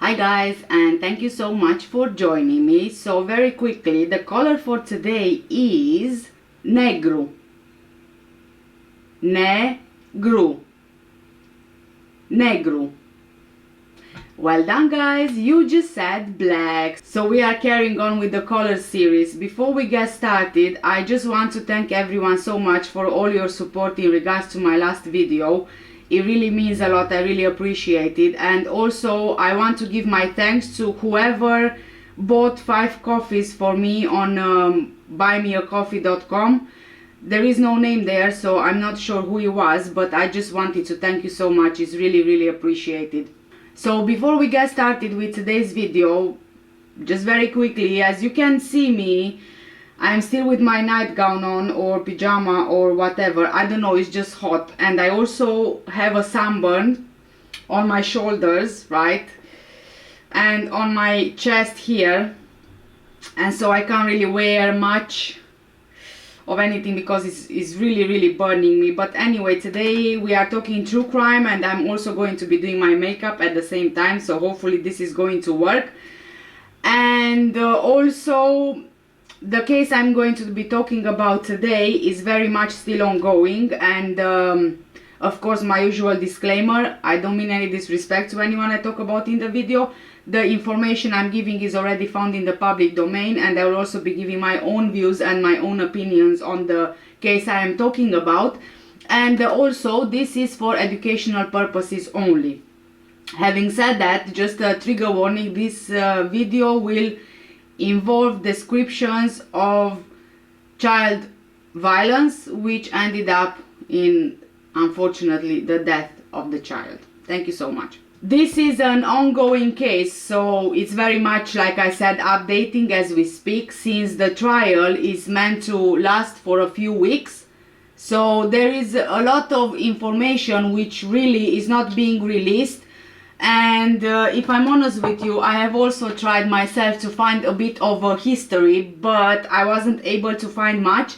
Hi guys, and thank you so much for joining me. So very quickly, the color for today is negro. Negro. Negro. Well done guys, you just said black. So we are carrying on with the color series. Before we get started, I just want to thank everyone so much for all your support in regards to my last video. It really means a lot, I really appreciate it. And also I want to give my thanks to whoever bought 5 coffees for me on buymeacoffee.com. There is no name there, so I'm not sure who it was, but I just wanted to thank you so much. It's really appreciated. So before we get started with today's video, just very quickly, as you can see me, I'm still with my nightgown on or pyjama or whatever. I don't know, it's just hot. And I also have a sunburn on my shoulders, right? And on my chest here. And so I can't really wear much of anything because it's really burning me. But anyway, today we are talking true crime, and I'm also going to be doing my makeup at the same time, so hopefully this is going to work. And also the case I'm going to be talking about today is very much still ongoing, and of course my usual disclaimer, I don't mean any disrespect to anyone I talk about in the video. The information I'm giving is already found in the public domain, and I will also be giving my own views and my own opinions on the case I am talking about. And also this is for educational purposes only. Having said that, just a trigger warning, this video will involve descriptions of child violence which ended up in, unfortunately, the death of the child. Thank you so much. This is an ongoing case, so it's very much, like I said, updating as we speak, since the trial is meant to last for a few weeks. So there is a lot of information which really is not being released. And if I'm honest with you, I have also tried myself to find a bit of a history, but I wasn't able to find much.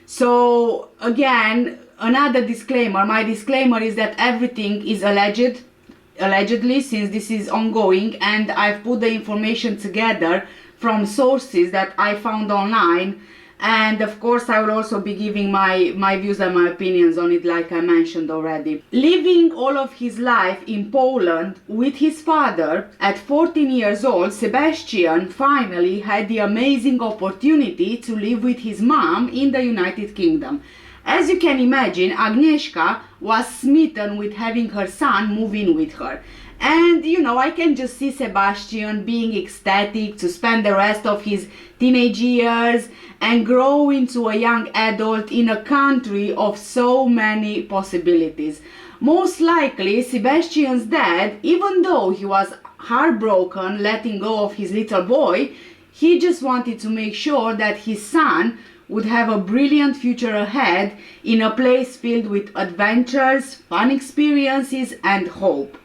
So again, another disclaimer. My disclaimer is that everything is allegedly, since this is ongoing, and I've put the information together from sources that I found online. And of course I will also be giving my views and my opinions on it, like I mentioned already. Living all of his life in Poland with his father, at 14 years old, Sebastian finally had the amazing opportunity to live with his mom in the United Kingdom. As you can imagine, Agneska was smitten with having her son move in with her. And you know, I can just see Sebastian being ecstatic to spend the rest of his teenage years and grow into a young adult in a country of so many possibilities. Most likely, Sebastian's dad, even though he was heartbroken letting go of his little boy, he just wanted to make sure that his son would have a brilliant future ahead in a place filled with adventures, fun experiences and hope.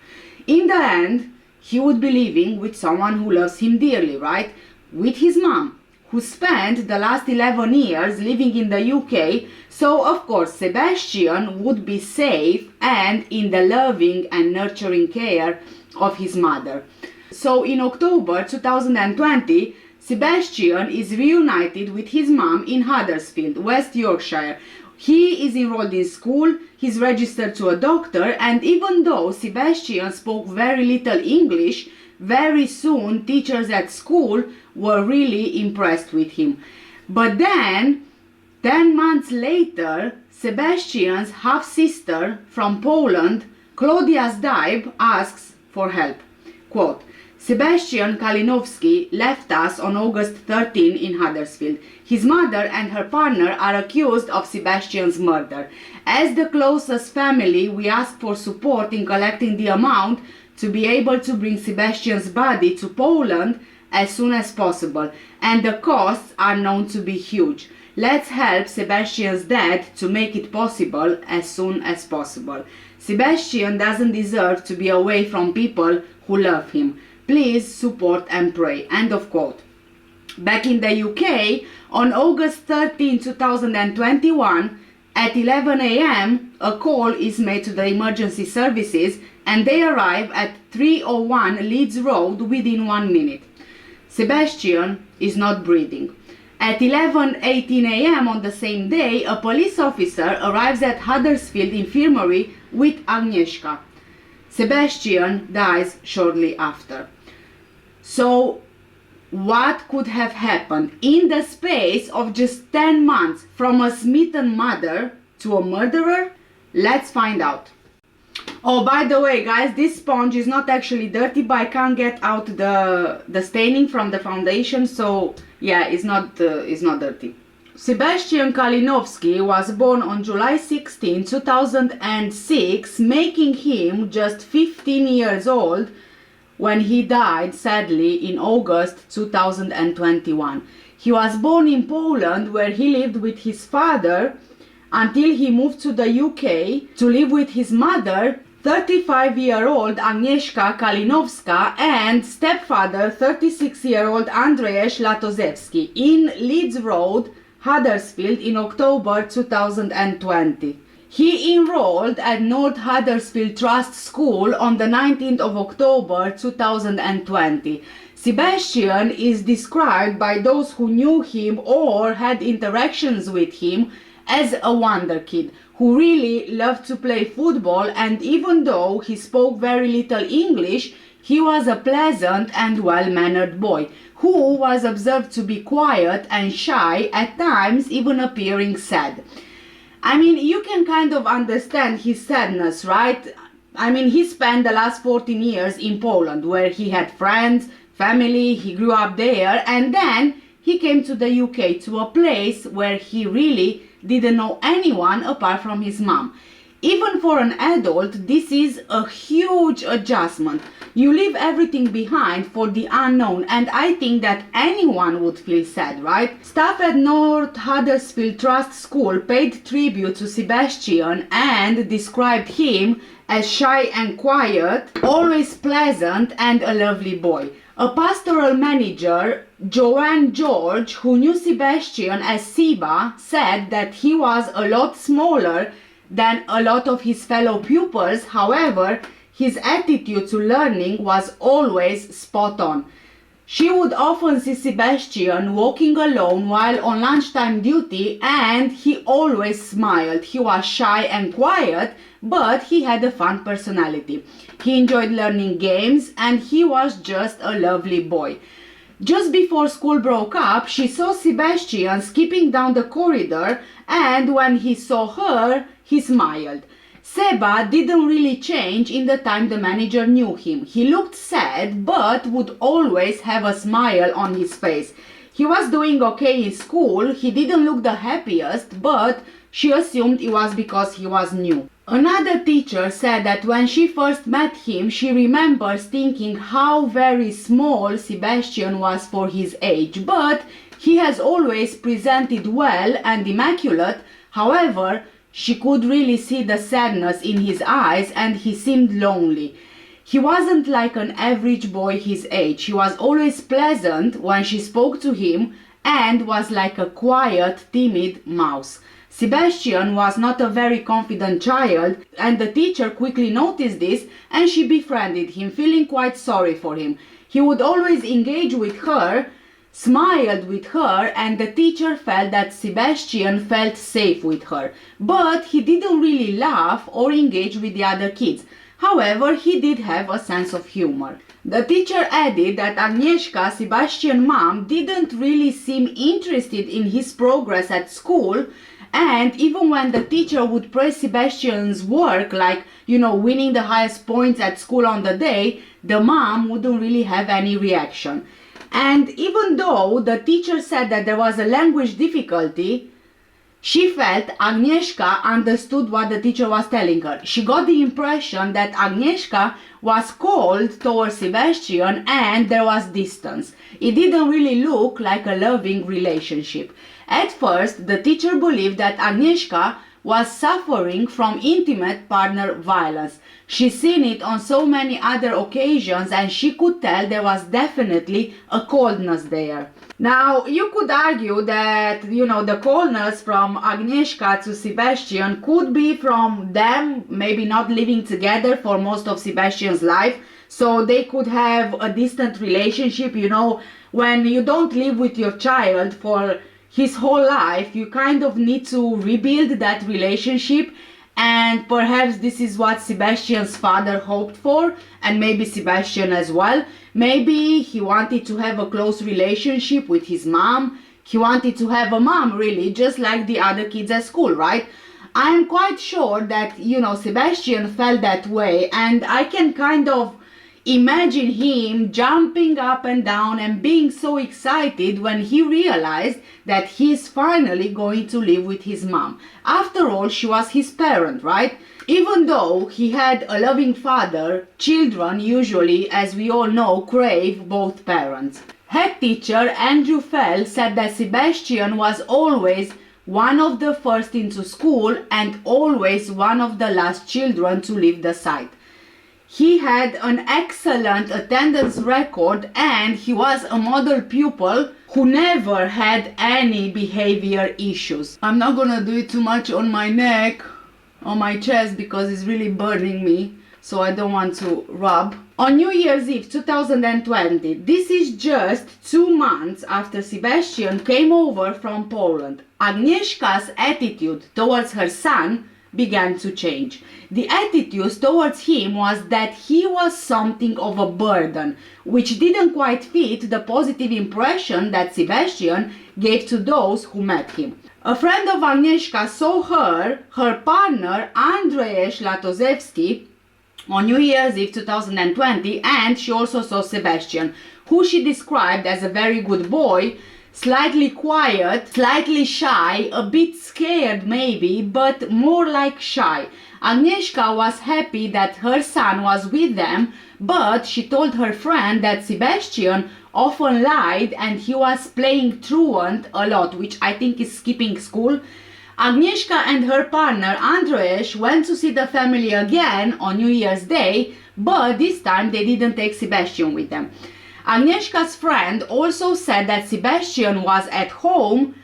In the end, he would be living with someone who loves him dearly, right? With his mom, who spent the last 11 years living in the UK, so of course Sebastian would be safe and in the loving and nurturing care of his mother. So in October 2020, Sebastian is reunited with his mom in Huddersfield, West Yorkshire. He is enrolled in school, he's registered to a doctor, and even though Sebastian spoke very little English, very soon teachers at school were really impressed with him. But then, 10 months later, Sebastian's half-sister from Poland, Claudia Zdaib, asks for help. Quote, Sebastian Kalinowski left us on August 13 in Huddersfield. His mother and her partner are accused of Sebastian's murder. As the closest family, we ask for support in collecting the amount to be able to bring Sebastian's body to Poland as soon as possible, and the costs are known to be huge. Let's help Sebastian's dad to make it possible as soon as possible. Sebastian doesn't deserve to be away from people who love him. Please support and pray. End of quote. Back in the UK, on August 13, 2021, at 11 a.m., a call is made to the emergency services and they arrive at 301 Leeds Road within 1 minute. Sebastian is not breathing. At 11:18 a.m. on the same day, a police officer arrives at Huddersfield Infirmary with Agneska. Sebastian dies shortly after. So, what could have happened in the space of just 10 months from a smitten mother to a murderer? Let's find out. Oh, by the way, guys, this sponge is not actually dirty, but I can't get out the staining from the foundation, so yeah, it's not dirty. Sebastian Kalinowski was born on July 16, 2006, making him just 15 years old when he died, sadly, in August 2021. He was born in Poland, where he lived with his father until he moved to the UK to live with his mother, 35-year-old Agnieszka Kalinowska, and stepfather, 36-year-old Andrzej Latozewski, in Leeds Road, Huddersfield, in October 2020. He enrolled at North Huddersfield Trust School on the 19th of October 2020. Sebastian is described by those who knew him or had interactions with him as a wonder kid who really loved to play football, and even though he spoke very little English, he was a pleasant and well-mannered boy who was observed to be quiet and shy, at times even appearing sad. I mean, you can kind of understand his sadness, right? I mean, he spent the last 14 years in Poland, where he had friends, family, he grew up there, and then he came to the UK, to a place where he really didn't know anyone apart from his mom. Even for an adult, this is a huge adjustment. You leave everything behind for the unknown, and I think that anyone would feel sad, right? Staff at North Huddersfield Trust School paid tribute to Sebastian and described him as shy and quiet, always pleasant, and a lovely boy. A pastoral manager, Joanne George, who knew Sebastian as Seba, said that he was a lot smaller than a lot of his fellow pupils. However, his attitude to learning was always spot on. She would often see Sebastian walking alone while on lunchtime duty, and he always smiled. He was shy and quiet, but he had a fun personality. He enjoyed learning games, and he was just a lovely boy. Just before school broke up, she saw Sebastian skipping down the corridor, and when he saw her, he smiled. Seba didn't really change in the time the manager knew him. He looked sad, but would always have a smile on his face. He was doing okay in school, he didn't look the happiest, but she assumed it was because he was new. Another teacher said that when she first met him, she remembers thinking how very small Sebastian was for his age, but he has always presented well and immaculate. However, she could really see the sadness in his eyes, and he seemed lonely. He wasn't like an average boy his age. He was always pleasant when she spoke to him and was like a quiet, timid mouse. Sebastian was not a very confident child, and the teacher quickly noticed this, and she befriended him, feeling quite sorry for him. He would always engage with her, smiled with her, and the teacher felt that Sebastian felt safe with her. But he didn't really laugh or engage with the other kids. However, he did have a sense of humor. The teacher added that Agnieszka, Sebastian's mom, didn't really seem interested in his progress at school, and even when the teacher would praise Sebastian's work, like, winning the highest points at school on the day, the mom wouldn't really have any reaction. And even though the teacher said that there was a language difficulty, she felt Agnieszka understood what the teacher was telling her. She got the impression that Agnieszka was cold towards Sebastian and there was distance. It didn't really look like a loving relationship. At first, the teacher believed that Agnieszka was suffering from intimate partner violence. She's seen it on so many other occasions, and she could tell there was definitely a coldness there. Now, you could argue that, the coldness from Agnieszka to Sebastian could be from them maybe not living together for most of Sebastian's life, so they could have a distant relationship. You know, when you don't live with your child for his whole life, you kind of need to rebuild that relationship. And perhaps this is what Sebastian's father hoped for, and maybe Sebastian as well. Maybe he wanted to have a close relationship with his mom. He wanted to have a mom, really, just like the other kids at school, right? I am quite sure that, you know, Sebastian felt that way, and I can kind of imagine him jumping up and down and being so excited when he realized that he's finally going to live with his mom. After all, she was his parent, right? Even though he had a loving father, children usually, as we all know, crave both parents. Head teacher Andrew Fell said that Sebastian was always one of the first into school and always one of the last children to leave the site. He had an excellent attendance record and he was a model pupil who never had any behavior issues. I'm not gonna do it too much on my neck, on my chest, because it's really burning me, so I don't want to rub. On New Year's Eve 2020, this is just 2 months after Sebastian came over from Poland, Agnieszka's attitude towards her son began to change. The attitude towards him was that he was something of a burden, which didn't quite fit the positive impression that Sebastian gave to those who met him. A friend of Agnieszka saw her partner Andrzej Latozewski on New Year's Eve 2020, and she also saw Sebastian, who she described as a very good boy, slightly quiet, slightly shy, a bit scared maybe, but more like shy. Agnieszka was happy that her son was with them, but she told her friend that Sebastian often lied and he was playing truant a lot, which I think is skipping school. Agnieszka and her partner Andrzej went to see the family again on New Year's Day, but this time they didn't take Sebastian with them. Agnieszka's friend also said that Sebastian was at home,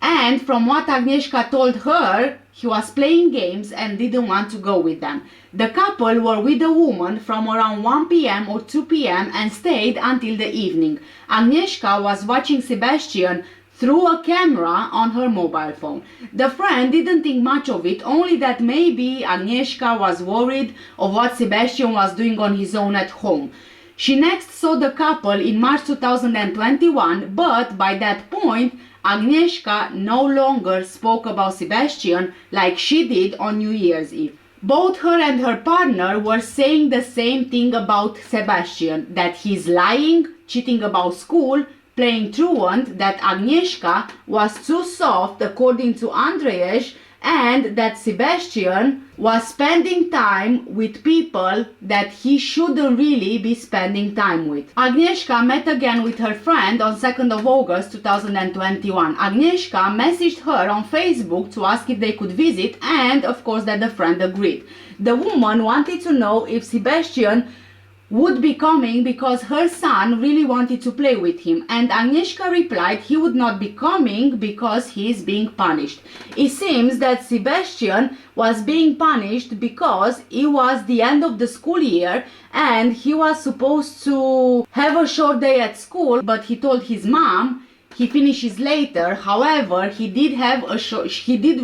and from what Agnieszka told her, he was playing games and didn't want to go with them. The couple were with a woman from around 1 p.m. or 2 p.m. and stayed until the evening. Agnieszka was watching Sebastian through a camera on her mobile phone. The friend didn't think much of it, only that maybe Agnieszka was worried of what Sebastian was doing on his own at home. She next saw the couple in March 2021, but by that point, Agnieszka no longer spoke about Sebastian like she did on New Year's Eve. Both her and her partner were saying the same thing about Sebastian, that he's lying, cheating about school, playing truant, that Agnieszka was too soft according to Andrzej, and that Sebastian was spending time with people that he shouldn't really be spending time with. Agnieszka met again with her friend on 2nd of August 2021. Agnieszka messaged her on Facebook to ask if they could visit, and of course that the friend agreed. The woman wanted to know if Sebastian would be coming because her son really wanted to play with him, and Agnieszka replied he would not be coming because he is being punished. It seems that Sebastian was being punished because it was the end of the school year and he was supposed to have a short day at school, but he told his mom he finishes later. However, he did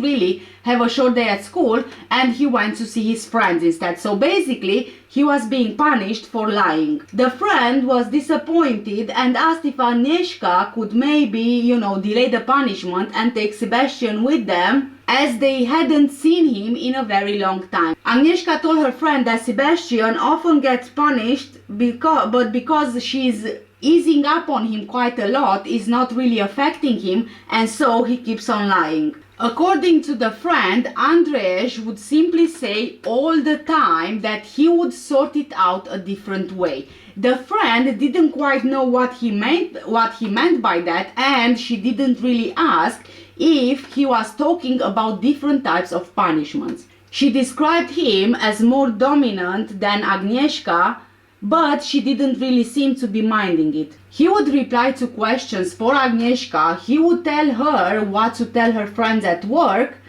really have a short day at school and he went to see his friends instead. So basically, he was being punished for lying. The friend was disappointed and asked if Agnieszka could maybe, delay the punishment and take Sebastian with them, as they hadn't seen him in a very long time. Agnieszka told her friend that Sebastian often gets punished because she's easing up on him quite a lot is not really affecting him, and so he keeps on lying. According to the friend, Andrzej would simply say all the time that he would sort it out a different way. The friend didn't quite know what he meant by that, and she didn't really ask if he was talking about different types of punishments. She described him as more dominant than Agnieszka, but she didn't really seem to be minding it. He would reply to questions for Agnieszka, he would tell her what to tell her friends at work,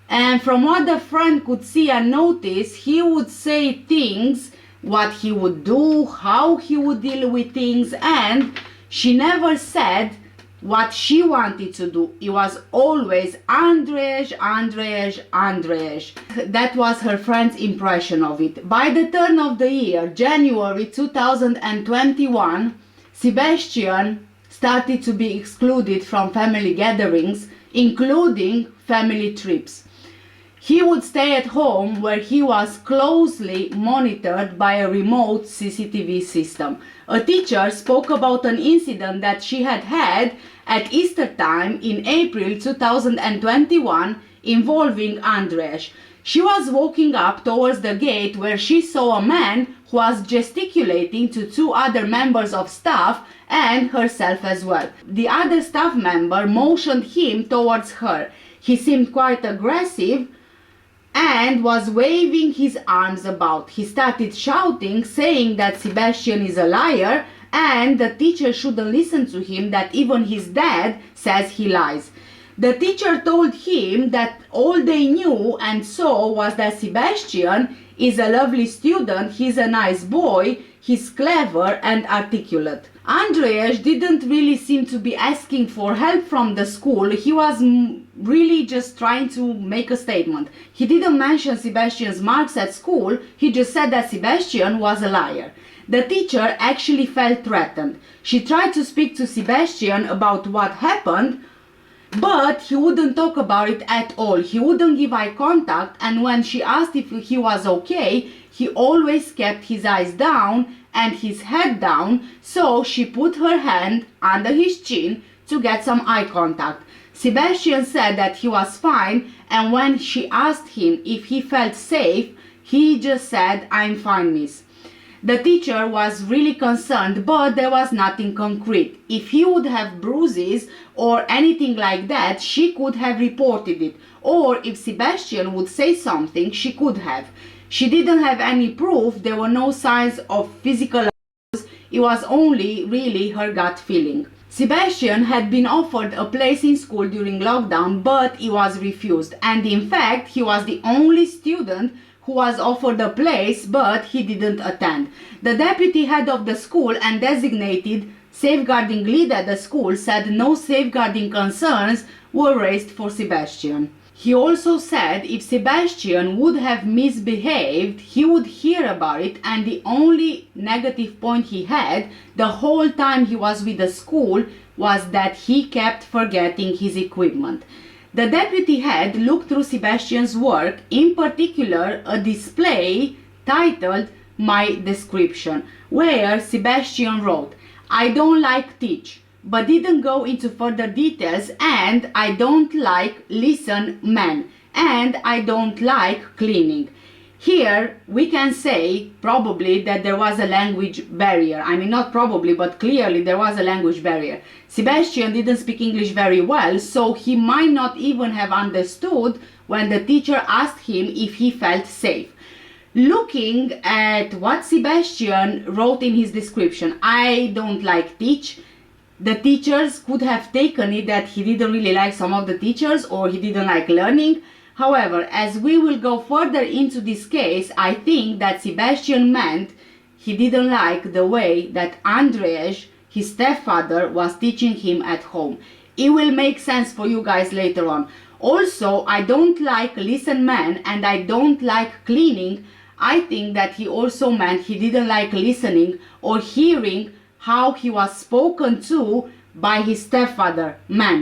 and from what the friend could see and notice, he would say things what he would do, how he would deal with things, and she never said what she wanted to do. It was always Andrzej, Andrzej, Andrzej. That was her friend's impression of it. By the turn of the year, January 2021, Sebastian started to be excluded from family gatherings, including family trips. He would stay at home where he was closely monitored by a remote CCTV system. A teacher spoke about an incident that she had had at Easter time in April 2021 involving Andrzej. She was walking up towards the gate where she saw a man who was gesticulating to two other members of staff and herself as well. The other staff member motioned him towards her. He seemed quite aggressive and was waving his arms about. He started shouting, saying that Sebastian is a liar and the teacher shouldn't listen to him, that even his dad says he lies. The teacher told him that all they knew and saw was that Sebastian is a lovely student, he's a nice boy, he's clever and articulate. Andrzej didn't really seem to be asking for help from the school. He was really just trying to make a statement. He didn't mention Sebastian's marks at school, he just said that Sebastian was a liar. The teacher actually felt threatened. She tried to speak to Sebastian about what happened, but he wouldn't talk about it at all. He wouldn't give eye contact, and when she asked if he was okay, he always kept his eyes down and his head down, so she put her hand under his chin to get some eye contact. Sebastian said that he was fine, and when she asked him if he felt safe, he just said, "I'm fine, miss." The teacher was really concerned, but there was nothing concrete. If he would have bruises or anything like that, she could have reported it. Or if Sebastian would say something, she could have. She didn't have any proof, there were no signs of physical abuse, it was only really her gut feeling. Sebastian had been offered a place in school during lockdown, but he was refused. And in fact, he was the only student who was offered a place, but he didn't attend. The deputy head of the school and designated safeguarding lead at the school said no safeguarding concerns were raised for Sebastian. He also said if Sebastian would have misbehaved, he would hear about it, and the only negative point he had the whole time he was with the school was that he kept forgetting his equipment. The deputy head looked through Sebastian's work, in particular a display titled "My Description," where Sebastian wrote, "I don't like teach," but didn't go into further details, and "I don't like listen men," and "I don't like cleaning." Here we can say probably that there was a language barrier. I mean, not probably, but clearly there was a language barrier. Sebastian didn't speak English very well, so he might not even have understood when the teacher asked him if he felt safe. Looking at what Sebastian wrote in his description, "I don't like teach," the teachers could have taken it that he didn't really like some of the teachers or he didn't like learning. However, as we will go further into this case, I think that Sebastian meant he didn't like the way that Andrzej, his stepfather, was teaching him at home. It will make sense for you guys later on. Also, "I don't like listen man" and "I don't like cleaning." I think that he also meant he didn't like listening or hearing how he was spoken to by his stepfather, man.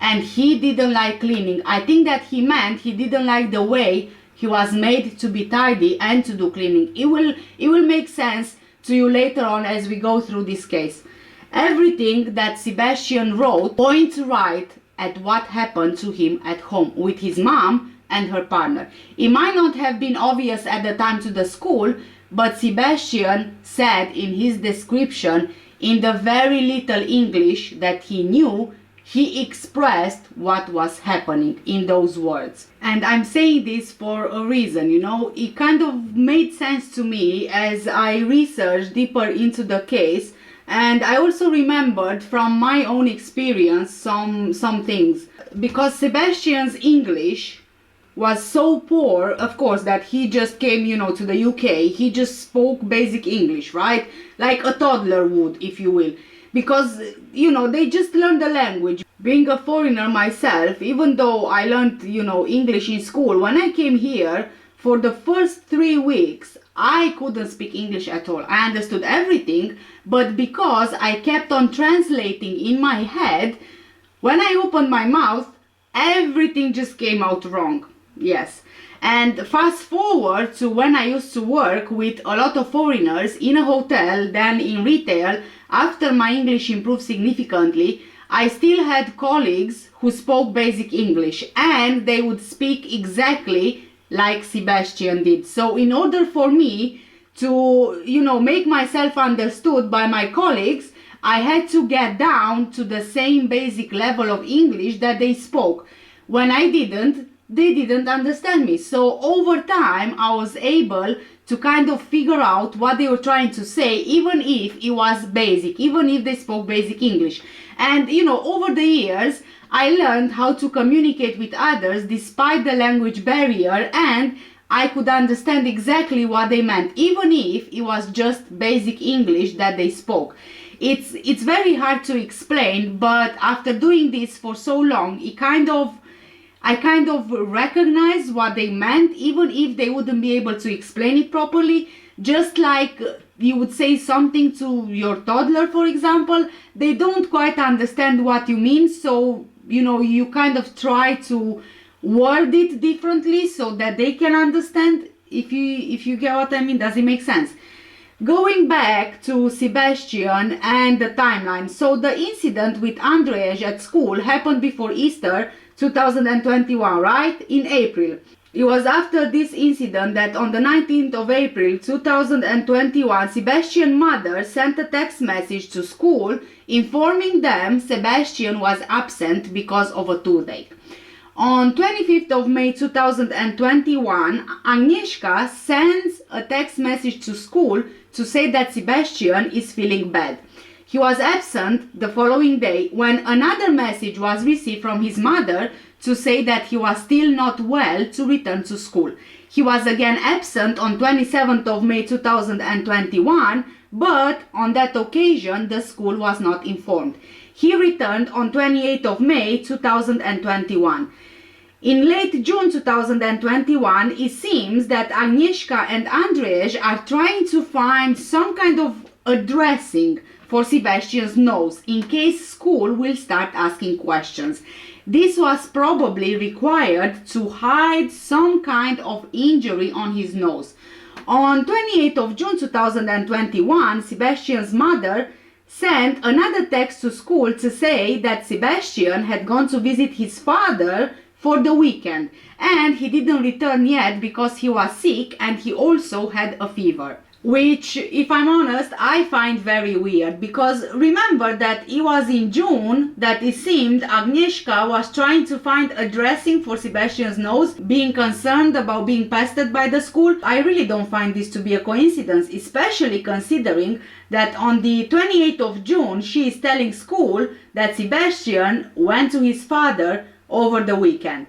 And he didn't like cleaning. I think that he meant he didn't like the way he was made to be tidy and to do cleaning. It will make sense to you later on as we go through this case. Everything that Sebastian wrote points right at what happened to him at home with his mom and her partner. It might not have been obvious at the time to the school, but Sebastian said in his description, in the very little English that he knew, he expressed what was happening in those words. And I'm saying this for a reason, you know, it kind of made sense to me as I researched deeper into the case, and I also remembered from my own experience some things. Because Sebastian's English was so poor, of course, that he just came, you know, to the UK. He just spoke basic English, right? Like a toddler would, if you will. Because, you know, they just learn the language. Being a foreigner myself, even though I learned, you know, English in school, when I came here, for the first 3 weeks, I couldn't speak English at all. I understood everything, but because I kept on translating in my head, when I opened my mouth, everything just came out wrong. Yes. And fast forward to when I used to work with a lot of foreigners in a hotel, then in retail. After my English improved significantly, I still had colleagues who spoke basic English, and they would speak exactly like Sebastian did. So in order for me to, you know, make myself understood by my colleagues, I had to get down to the same basic level of English that they spoke. When I didn't, they didn't understand me. So over time, I was able to kind of figure out what they were trying to say, even if it was basic, even if they spoke basic English. And, you know, over the years, I learned how to communicate with others despite the language barrier, and I could understand exactly what they meant, even if it was just basic English that they spoke. It's very hard to explain, but after doing this for so long, I kind of recognized what they meant, even if they wouldn't be able to explain it properly. Just like you would say something to your toddler, for example, they don't quite understand what you mean, so, you know, you kind of try to word it differently so that they can understand. If you get what I mean, does it make sense? Going back to Sebastian and the timeline. So the incident with Andrzej at school happened before Easter 2021, right? In April. It was after this incident that on the 19th of April 2021, Sebastian's mother sent a text message to school informing them Sebastian was absent because of a toothache. On 25th of May 2021, Agneska sends a text message to school to say that Sebastian is feeling bad. He was absent the following day when another message was received from his mother to say that he was still not well to return to school. He was again absent on 27th of May 2021, but on that occasion the school was not informed. He returned on 28th of May 2021. In late June 2021, it seems that Agnieszka and Andrzej are trying to find some kind of addressing for Sebastian's nose in case school will start asking questions. This was probably required to hide some kind of injury on his nose. On 28th of June 2021, Sebastian's mother sent another text to school to say that Sebastian had gone to visit his father for the weekend and he didn't return yet because he was sick and he also had a fever. Which, if I'm honest, I find very weird, because remember that it was in June that it seemed Agnieszka was trying to find a dressing for Sebastian's nose, being concerned about being pestered by the school. I really don't find this to be a coincidence, especially considering that on the 28th of June she is telling school that Sebastian went to his father over the weekend.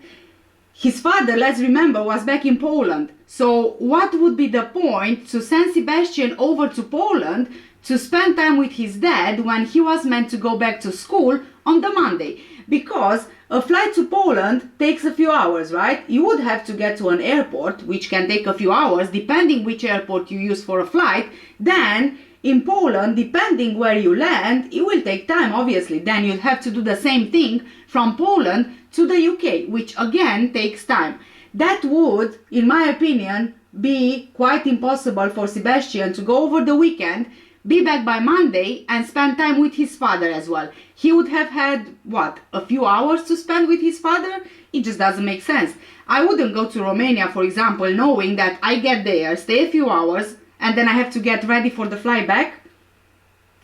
His father, let's remember, was back in Poland. So what would be the point to send Sebastian over to Poland to spend time with his dad when he was meant to go back to school on the Monday? Because a flight to Poland takes a few hours, right? You would have to get to an airport, which can take a few hours, depending which airport you use for a flight. Then in Poland, depending where you land, it will take time, obviously. Then you'll have to do the same thing from Poland to the UK, which again takes time. That would, in my opinion, be quite impossible for Sebastian to go over the weekend, be back by Monday and spend time with his father as well. He would have had, what, a few hours to spend with his father? It just doesn't make sense. I wouldn't go to Romania, for example, knowing that I get there, stay a few hours, and then I have to get ready for the flight back.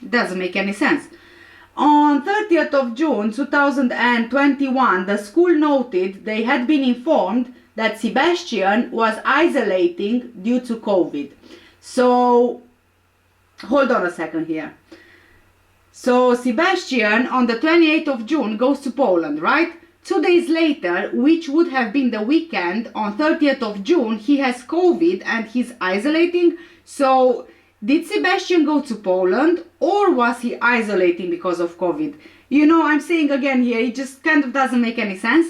It doesn't make any sense. On 30th of June 2021, the school noted they had been informed that Sebastian was isolating due to COVID. So, hold on a second here. So, Sebastian on the 28th of June goes to Poland, right? 2 days later, which would have been the weekend, on 30th of June, he has COVID and he's isolating. So did Sebastian go to Poland, or was he isolating because of COVID? You know, I'm saying again here, it just kind of doesn't make any sense.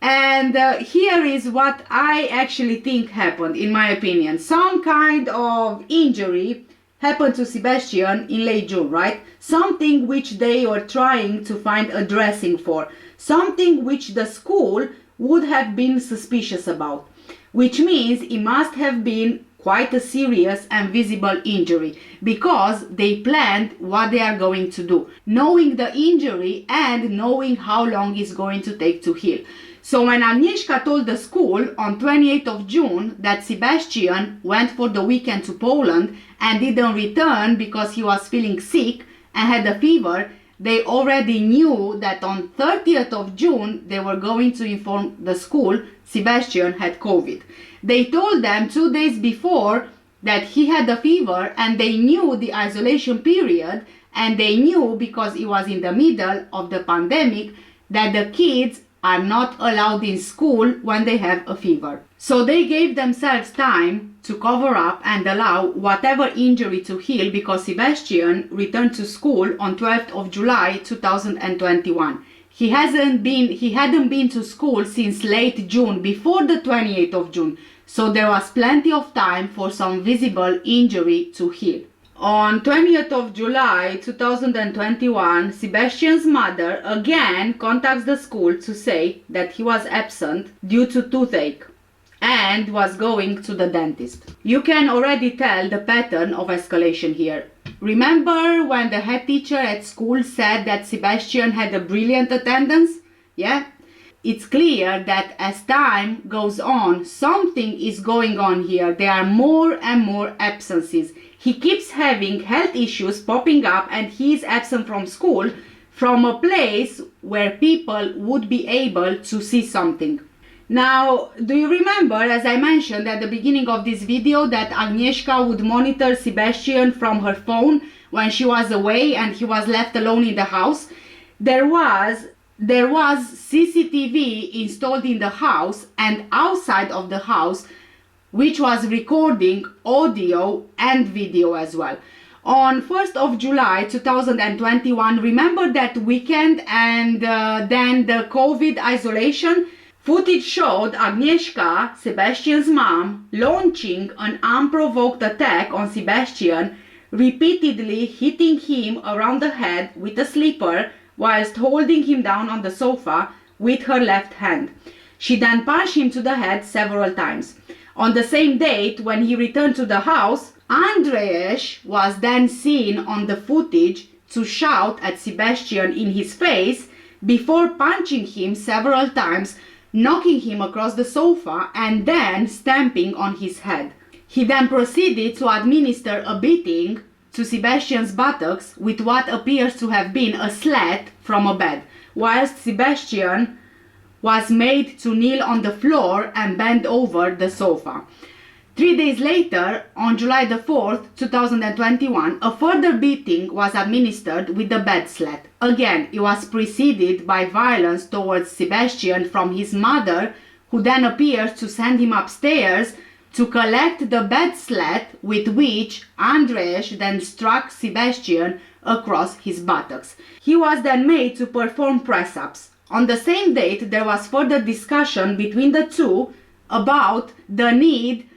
And here is what I actually think happened, in my opinion. Some kind of injury happened to Sebastian in late June, right? Something which they were trying to find a dressing for. Something which the school would have been suspicious about. Which means it must have been quite a serious and visible injury, because they planned what they are going to do, knowing the injury and knowing how long it's going to take to heal. So when Agnieszka told the school on 28th of June that Sebastian went for the weekend to Poland and didn't return because he was feeling sick and had a fever, they already knew that on 30th of June they were going to inform the school Sebastian had COVID. They told them 2 days before that he had a fever, and they knew the isolation period, and they knew, because it was in the middle of the pandemic, that the kids are not allowed in school when they have a fever. So they gave themselves time to cover up and allow whatever injury to heal, because Sebastian returned to school on 12th of July 2021. He hadn't been to school since late June, before the 28th of June. So there was plenty of time for some visible injury to heal. On 20th of July 2021, Sebastian's mother again contacts the school to say that he was absent due to toothache and was going to the dentist. You can already tell the pattern of escalation here. Remember when the head teacher at school said that Sebastian had a brilliant attendance? Yeah? It's clear that as time goes on, something is going on here. There are more and more absences. He keeps having health issues popping up, and he is absent from school, from a place where people would be able to see something. Now, do you remember, as I mentioned at the beginning of this video, that Agnieszka would monitor Sebastian from her phone when she was away and he was left alone in the house? There was CCTV installed in the house and outside of the house, which was recording audio and video as well. On 1st of July 2021, remember that weekend and then the COVID isolation? Footage showed Agnieszka, Sebastian's mom, launching an unprovoked attack on Sebastian, repeatedly hitting him around the head with a slipper whilst holding him down on the sofa with her left hand. She then punched him to the head several times. On the same date, when he returned to the house, Andrzej was then seen on the footage to shout at Sebastian in his face before punching him several times, knocking him across the sofa and then stamping on his head. He then proceeded to administer a beating to Sebastian's buttocks with what appears to have been a slat from a bed, whilst Sebastian was made to kneel on the floor and bend over the sofa. 3 days later, on July the 4th, 2021, a further beating was administered with the bed slat. Again, it was preceded by violence towards Sebastian from his mother, who then appears to send him upstairs to collect the bed slat, with which Andrzej then struck Sebastian across his buttocks. He was then made to perform press-ups. On the same date, there was further discussion between the two about the need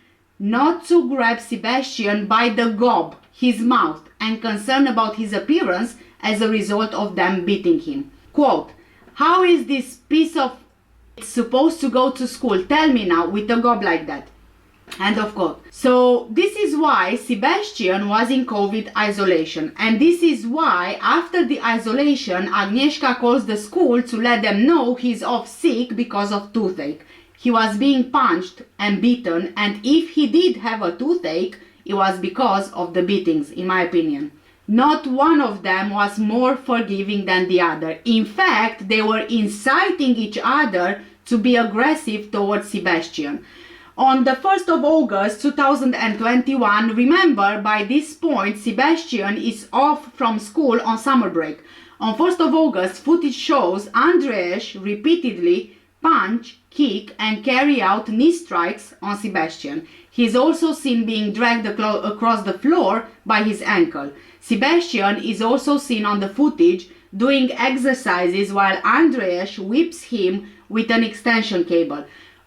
not to grab Sebastian by the gob, his mouth, and concern about his appearance as a result of them beating him. Quote, "How is this piece of supposed to go to school? Tell me now, with a gob like that." End of quote. So this is why Sebastian was in COVID isolation, and this is why after the isolation Agnieszka calls the school to let them know he's off sick because of toothache. He was being punched and beaten, and if he did have a toothache, it was because of the beatings, in my opinion. Not one of them was more forgiving than the other. In fact, they were inciting each other to be aggressive towards Sebastian. On the 1st of August 2021, remember by this point Sebastian is off from school on summer break. On 1st of August, footage shows Andreas repeatedly punch, kick and carry out knee strikes on Sebastian. He is also seen being dragged across the floor by his ankle. Sebastian is also seen on the footage doing exercises while Andreas whips him with an extension cable.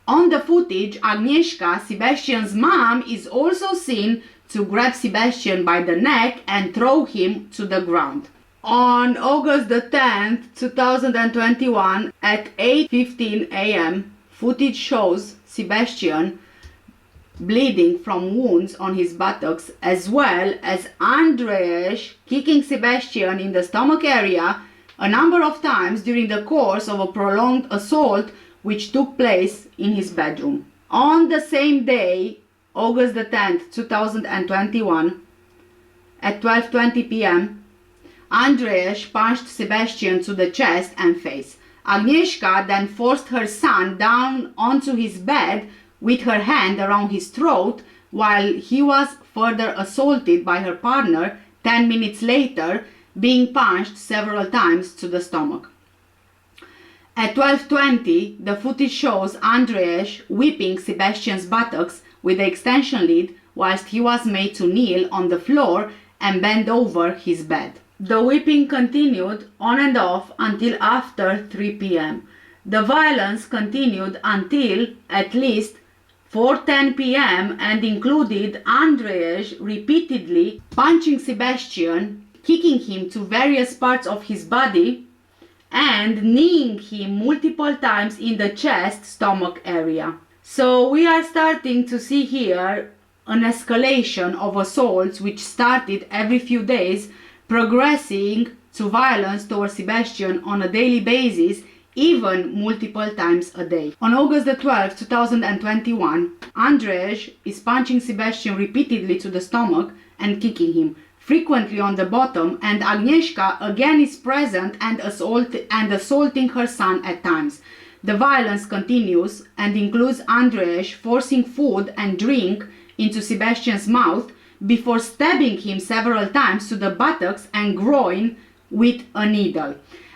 On the footage, Agneska, Sebastian's mom, is also seen to grab Sebastian by the neck and throw him to the ground. On August the 10th, 2021, at 8:15 a.m., footage shows Sebastian bleeding from wounds on his buttocks, as well as Andreas kicking Sebastian in the stomach area a number of times during the course of a prolonged assault which took place in his bedroom. On the same day, August the 10th, 2021, at 12:20 p.m., Andreas punched Sebastian to the chest and face. Agneska then forced her son down onto his bed with her hand around his throat while he was further assaulted by her partner 10 minutes later, being punched several times to the stomach. At 12:20, the footage shows Andreas whipping Sebastian's buttocks with the extension lead whilst he was made to kneel on the floor and bend over his bed. The whipping continued on and off until after 3 p.m. The violence continued until at least 4:10 p.m. and included Andreas repeatedly punching Sebastian, kicking him to various parts of his body, and kneeing him multiple times in the chest stomach area. So we are starting to see here an escalation of assaults which started every few days, progressing to violence towards Sebastian on a daily basis, even multiple times a day. On August the 12th, 2021, Andreas is punching Sebastian repeatedly to the stomach and kicking him, frequently on the bottom, and Agneska again is present and assaulting her son at times. The violence continues and includes Andreas forcing food and drink into Sebastian's mouth before stabbing him several times to the buttocks and groin with a needle.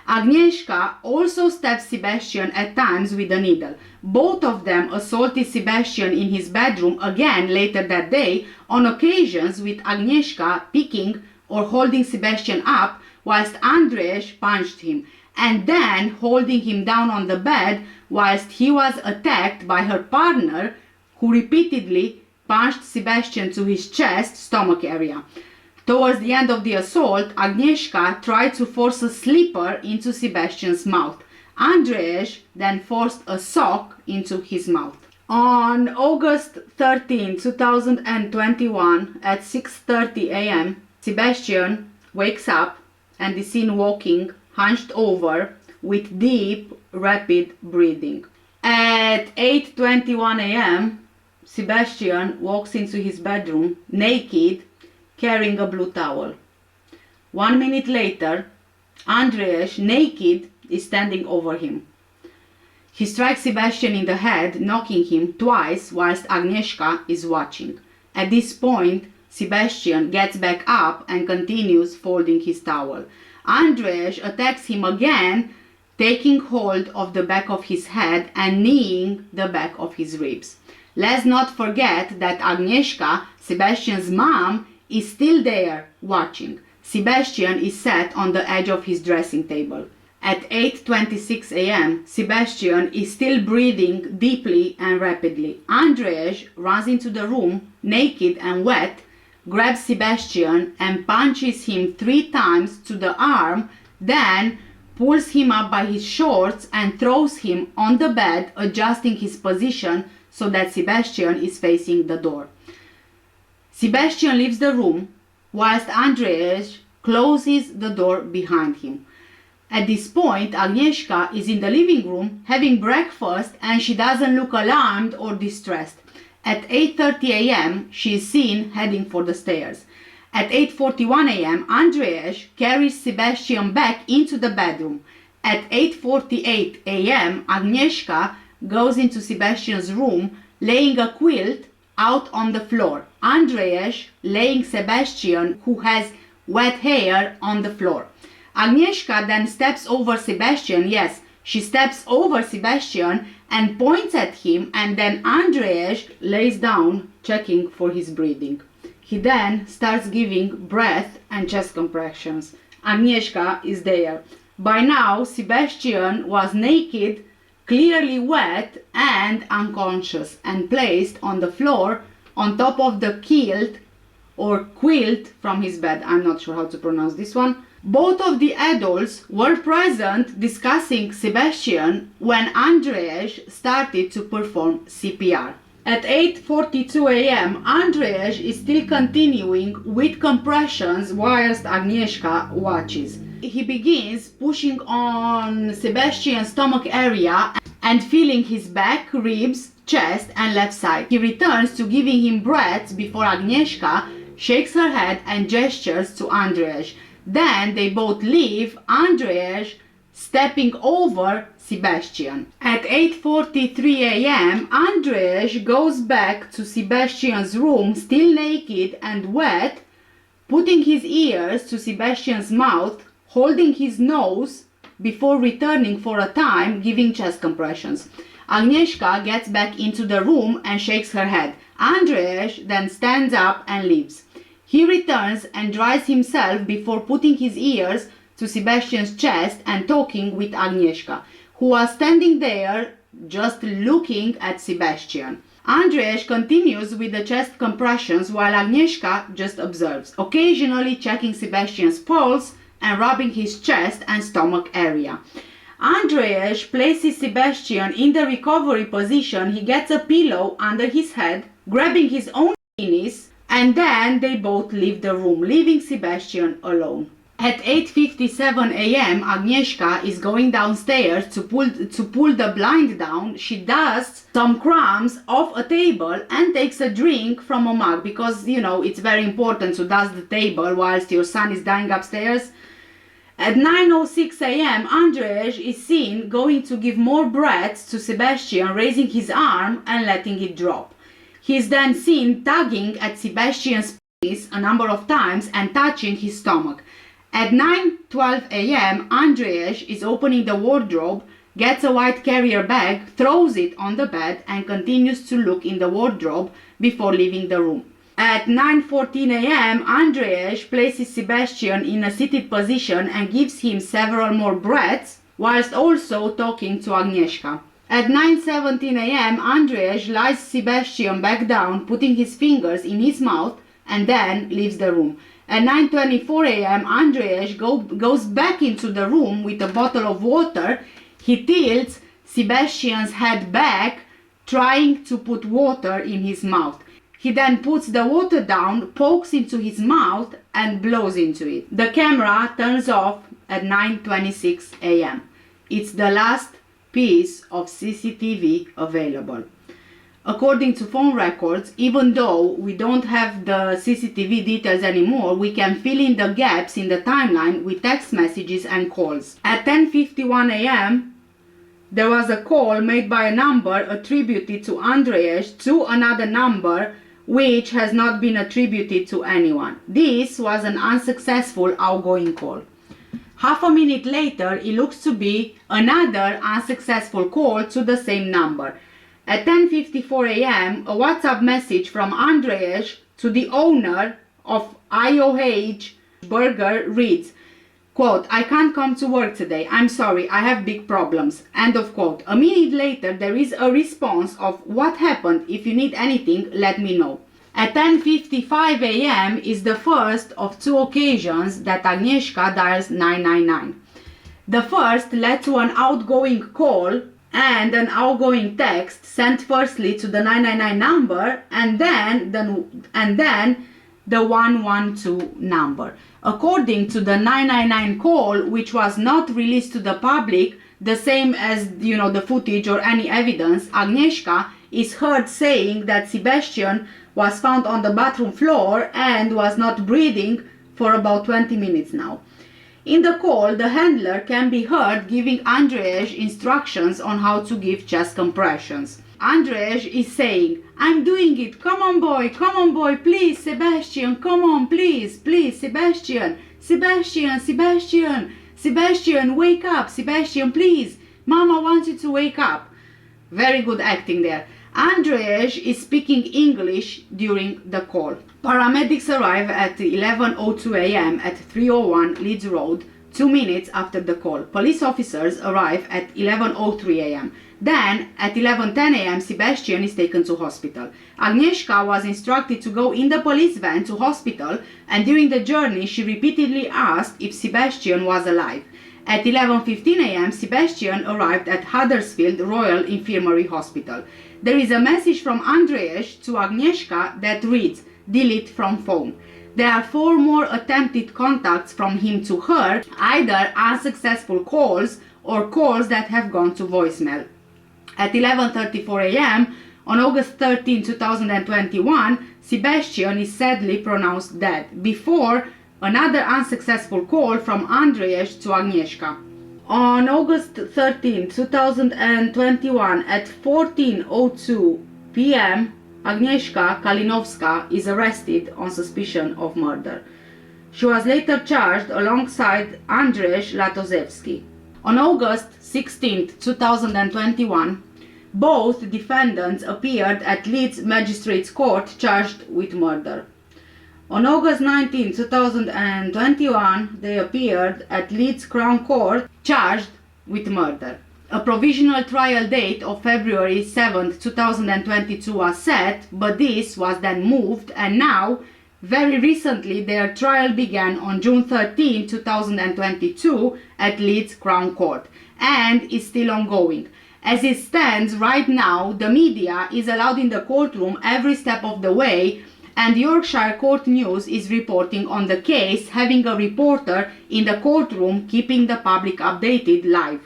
Agneska also stabs Sebastian at times with a needle. Both of them assaulted Sebastian in his bedroom again later that day, on occasions with Agneska picking or holding Sebastian up whilst Andreas punched him, and then holding him down on the bed whilst he was attacked by her partner, who repeatedly punched Sebastian to his chest stomach area. Towards the end of the assault, Agneska tried to force a slipper into Sebastian's mouth. Andreas then forced a sock into his mouth. On August 13, 2021, at 6:30 a.m., Sebastian wakes up and is seen walking hunched over with deep, rapid breathing. At 8:21 a.m., Sebastian walks into his bedroom naked, carrying a blue towel. 1 minute later, Andreas, naked, is standing over him. He strikes Sebastian in the head, knocking him twice whilst Agneska is watching. At this point, Sebastian gets back up and continues folding his towel. Andreas attacks him again, taking hold of the back of his head and kneeing the back of his ribs. Let's not forget that Agneska, Sebastian's mom, is still there watching. Sebastian is sat on the edge of his dressing table. At 8:26 a.m., Sebastian is still breathing deeply and rapidly. Andreas runs into the room, naked and wet, grabs Sebastian and punches him 3 times to the arm, then pulls him up by his shorts and throws him on the bed, adjusting his position so that Sebastian is facing the door. Sebastian leaves the room whilst Andreas closes the door behind him. At this point, Agneska is in the living room having breakfast and she doesn't look alarmed or distressed. At 8:30 a.m., she is seen heading for the stairs. At 8:41 a.m., Andreas carries Sebastian back into the bedroom. At 8:48 a.m., Agneska goes into Sebastian's room, laying a quilt out on the floor. Andrzej laying Sebastian, who has wet hair, on the floor. Agnieszka then steps over Sebastian, yes, she steps over Sebastian and points at him, and then Andrzej lays down, checking for his breathing. He then starts giving breath and chest compressions. Agnieszka is there. By now, Sebastian was naked, clearly wet and unconscious, and placed on the floor on top of the kilt or quilt from his bed. I'm not sure how to pronounce this one. Both of the adults were present discussing Sebastian when Andrzej started to perform CPR. At 8:42 a.m., Andrzej is still continuing with compressions whilst Agnieszka watches. He begins pushing on Sebastian's stomach area and feeling his back, ribs, chest and left side. He returns to giving him breaths before Agnieszka shakes her head and gestures to Andrzej. Then they both leave, Andrzej stepping over Sebastian. At 8:43 a.m., Andrzej goes back to Sebastian's room, still naked and wet, putting his ears to Sebastian's mouth, holding his nose before returning for a time, giving chest compressions. Agnieszka gets back into the room and shakes her head. Andrzej then stands up and leaves. He returns and dries himself before putting his ears to Sebastian's chest and talking with Agnieszka, who was standing there just looking at Sebastian. Andrzej continues with the chest compressions while Agnieszka just observes, occasionally checking Sebastian's pulse and rubbing his chest and stomach area. Andrzej places Sebastian in the recovery position. He gets a pillow under his head, grabbing his own penis, and then they both leave the room, leaving Sebastian alone. At 8:57 a.m., Agnieszka is going downstairs to pull the blind down. She dusts some crumbs off a table and takes a drink from a mug because, you know, it's very important to dust the table whilst your son is dying upstairs. At 9:06 a.m., Andrzej is seen going to give more breaths to Sebastian, raising his arm and letting it drop. He is then seen tugging at Sebastian's penis a number of times and touching his stomach. At 9:12 a.m., Andrzej is opening the wardrobe, gets a white carrier bag, throws it on the bed and continues to look in the wardrobe before leaving the room. At 9:14 a.m., Andrzej places Sebastian in a seated position and gives him several more breaths, whilst also talking to Agnieszka. At 9:17 a.m., Andrzej lies Sebastian back down, putting his fingers in his mouth, and then leaves the room. At 9:24 a.m., Andrzej goes back into the room with a bottle of water. He tilts Sebastian's head back, trying to put water in his mouth. He then puts the water down, pokes into his mouth and blows into it. The camera turns off at 9:26 a.m. It's the last piece of CCTV available. According to phone records, even though we don't have the CCTV details anymore, we can fill in the gaps in the timeline with text messages and calls. At 10:51 a.m., there was a call made by a number attributed to Andrzej to another number which has not been attributed to anyone. This was an unsuccessful outgoing call. Half a minute later, it looks to be another unsuccessful call to the same number. At 10:54 a.m., a WhatsApp message from Andrzej to the owner of IOH Burger reads, quote, "I can't come to work today. I'm sorry, I have big problems." End of quote. A minute later, there is a response of, "What happened? If you need anything, let me know." At 10:55 a.m. is the first of two occasions that Agnieszka dials 999. The first led to an outgoing call and an outgoing text sent firstly to the 999 number and then the 112 number. According to the 999 call, which was not released to the public, the same as, you know, the footage or any evidence, Agnieszka is heard saying that Sebastian was found on the bathroom floor and was not breathing for about 20 minutes now. In the call, the handler can be heard giving Andrzej instructions on how to give chest compressions. Andrzej is saying, I'm doing it, come on boy, please, Sebastian, come on, please, Sebastian, Sebastian, wake up, Sebastian, please, Mama wants you to wake up. Very good acting there. Andrzej is speaking English during the call. Paramedics arrive at 11:02 a.m. at 301 Leeds Road, 2 minutes after the call. Police officers arrive at 11:03 a.m. Then, at 11:10 a.m., Sebastian is taken to hospital. Agneska was instructed to go in the police van to hospital, and during the journey she repeatedly asked if Sebastian was alive. At 11:15 a.m., Sebastian arrived at Huddersfield Royal Infirmary Hospital. There is a message from Andrzej to Agneska that reads, delete from phone. There are 4 more attempted contacts from him to her, either unsuccessful calls or calls that have gone to voicemail. At 11:34 a.m. on August 13, 2021, Sebastian is sadly pronounced dead, before another unsuccessful call from Andrzej to Agneska. On August 13, 2021 at 14:02 p.m., Agneska Kalinowski is arrested on suspicion of murder. She was later charged alongside Andrzej Latozewski. On August 16, 2021, both defendants appeared at Leeds Magistrates Court charged with murder. On August 19, 2021, they appeared at Leeds Crown Court charged with murder. A provisional trial date of February 7, 2022 was set, but this was then moved, and now, very recently, their trial began on June 13, 2022 at Leeds Crown Court, and is still ongoing. As it stands right now, the media is allowed in the courtroom every step of the way, and Yorkshire Court News is reporting on the case, having a reporter in the courtroom keeping the public updated live.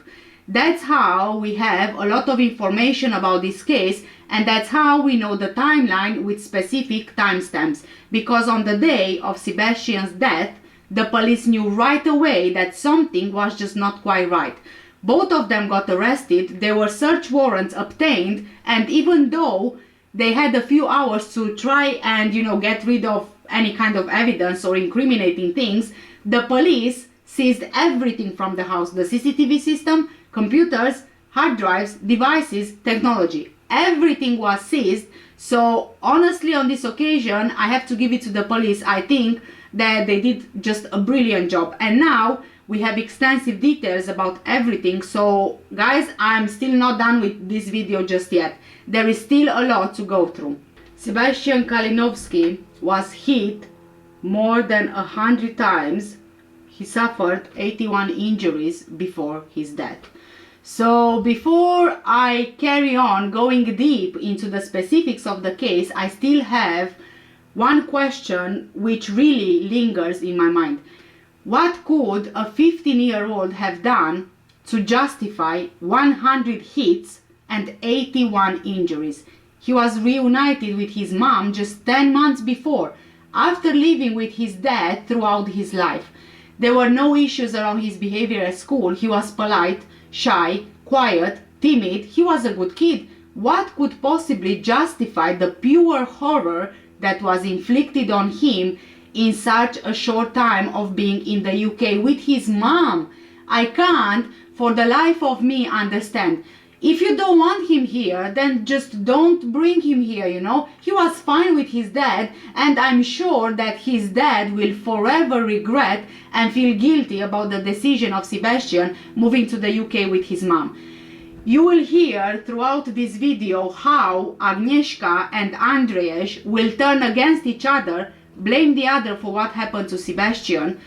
That's how we have a lot of information about this case, and that's how we know the timeline with specific timestamps, because on the day of Sebastian's death, the police knew right away that something was just not quite right. Both of them got arrested, there were search warrants obtained, and even though they had a few hours to try and, get rid of any kind of evidence or incriminating things, the police seized everything from the house, the CCTV system, computers, hard drives, devices, technology. Everything was seized. So honestly, on this occasion, I have to give it to the police. I think that they did just a brilliant job. And now we have extensive details about everything. So guys, I'm still not done with this video just yet. There is still a lot to go through. Sebastian Kalinowski was hit more than 100 times. He suffered 81 injuries before his death. So before I carry on going deep into the specifics of the case, I still have one question which really lingers in my mind. What could a 15-year-old have done to justify 100 hits and 81 injuries? He was reunited with his mom just 10 months before, after living with his dad throughout his life. There were no issues around his behavior at school. He was polite, shy, quiet, timid. He was a good kid. What could possibly justify the pure horror that was inflicted on him in such a short time of being in the UK with his mom? I can't for the life of me understand. If you don't want him here, then just don't bring him here, He was fine with his dad, and I'm sure that his dad will forever regret and feel guilty about the decision of Sebastian moving to the UK with his mom. You will hear throughout this video how Agneska and Andrzej will turn against each other, blame the other for what happened to Sebastian.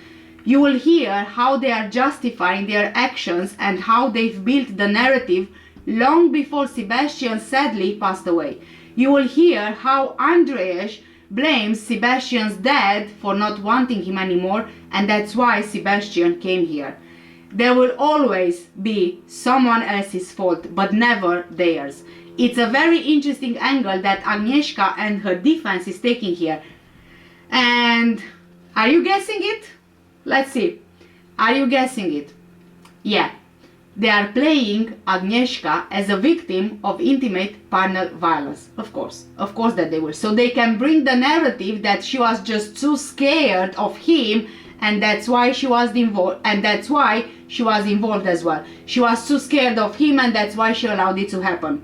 You will hear how they are justifying their actions and how they've built the narrative long before Sebastian sadly passed away. You will hear how Andrzej blames Sebastian's dad for not wanting him anymore, and that's why Sebastian came here. There will always be someone else's fault, but never theirs. It's a very interesting angle that Agneska and her defense is taking here. And are you guessing it? Let's see. Are you guessing it? Yeah. They are playing Agneska as a victim of intimate partner violence. Of course that they will. So they can bring the narrative that she was just too scared of him, and that's why she was involved, and that's why she was involved as well. She was too scared of him, and that's why she allowed it to happen.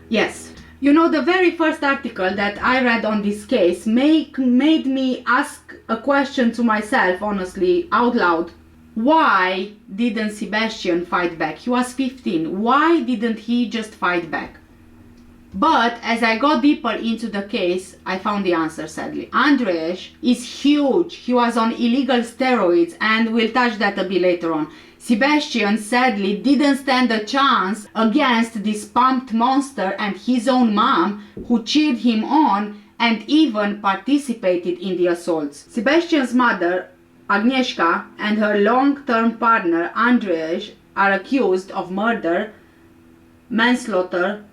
Yes. You know, the very first article that I read on this case made me ask a question to myself, honestly, out loud. Why didn't Sebastian fight back? He was 15. Why didn't he just fight back? But as I got deeper into the case, I found the answer, sadly. Andrzej is huge. He was on illegal steroids, and we'll touch that a bit later on. Sebastian sadly didn't stand a chance against this pumped monster and his own mom, who cheered him on and even participated in the assaults. Sebastian's mother, Agneska, and her long-term partner Andrzej are accused of murder, manslaughter,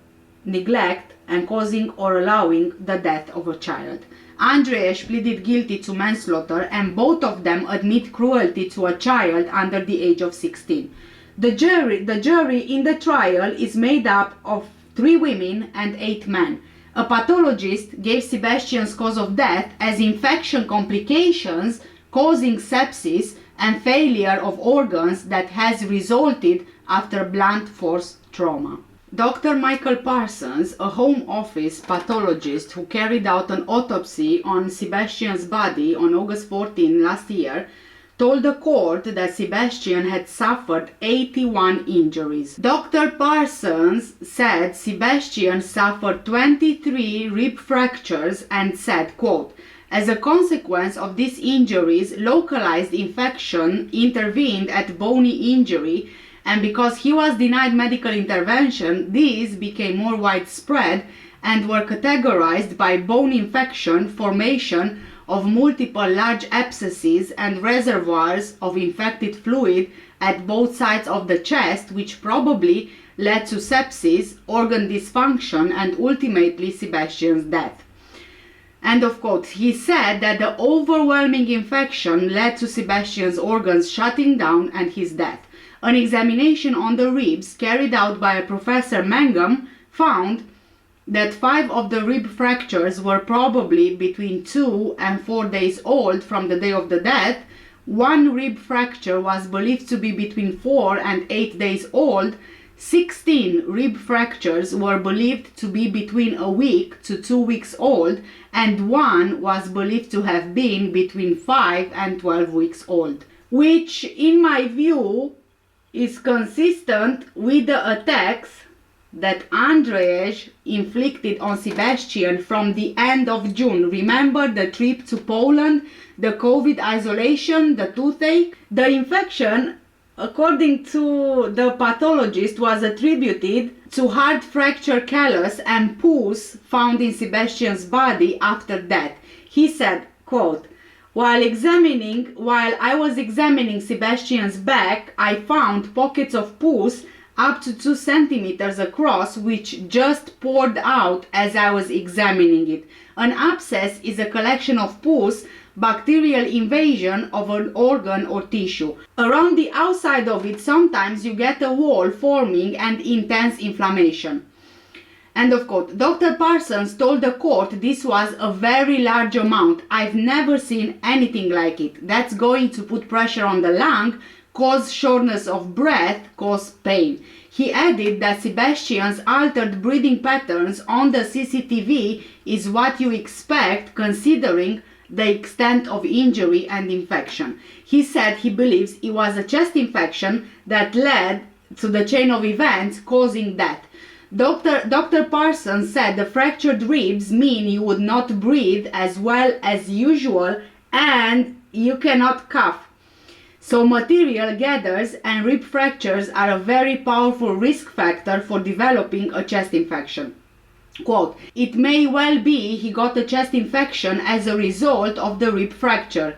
neglect, and causing or allowing the death of a child. Andrzej pleaded guilty to manslaughter, and both of them admit cruelty to a child under the age of 16. The jury in the trial is made up of 3 women and 8 men. A pathologist gave Sebastian's cause of death as infection complications causing sepsis and failure of organs that has resulted after blunt force trauma. Dr. Michael Parsons, a Home Office pathologist who carried out an autopsy on Sebastian's body on August 14 last year, told the court that Sebastian had suffered 81 injuries. Dr. Parsons said Sebastian suffered 23 rib fractures and said, quote, "As a consequence of these injuries, localized infection intervened at bony injury, and because he was denied medical intervention, these became more widespread and were categorized by bone infection, formation of multiple large abscesses and reservoirs of infected fluid at both sides of the chest, which probably led to sepsis, organ dysfunction, and ultimately Sebastian's death." End of quote. He said that the overwhelming infection led to Sebastian's organs shutting down and his death. An examination on the ribs carried out by a Professor Mangum found that 5 of the rib fractures were probably between 2 and 4 days old from the day of the death. 1 rib fracture was believed to be between 4 and 8 days old. 16 rib fractures were believed to be between a week to 2 weeks old, and 1 was believed to have been between 5 and 12 weeks old, which in my view is consistent with the attacks that Andrzej inflicted on Sebastian from the end of June. Remember the trip to Poland, the COVID isolation, the toothache? The infection, according to the pathologist, was attributed to hard fracture callus and pus found in Sebastian's body after death. He said, quote, while I was examining Sebastian's back, I found pockets of pus up to 2 centimeters across, which just poured out as I was examining it. An abscess is a collection of pus, bacterial invasion of an organ or tissue. Around the outside of it, sometimes you get a wall forming and intense inflammation. End of quote. Dr. Parsons told the court this was a very large amount. I've never seen anything like it. That's going to put pressure on the lung, cause shortness of breath, cause pain. He added that Sebastian's altered breathing patterns on the CCTV is what you expect considering the extent of injury and infection. He said he believes it was a chest infection that led to the chain of events causing death. Dr. Parsons said the fractured ribs mean you would not breathe as well as usual and you cannot cough. So material gathers and rib fractures are a very powerful risk factor for developing a chest infection. Quote, it may well be he got a chest infection as a result of the rib fractures.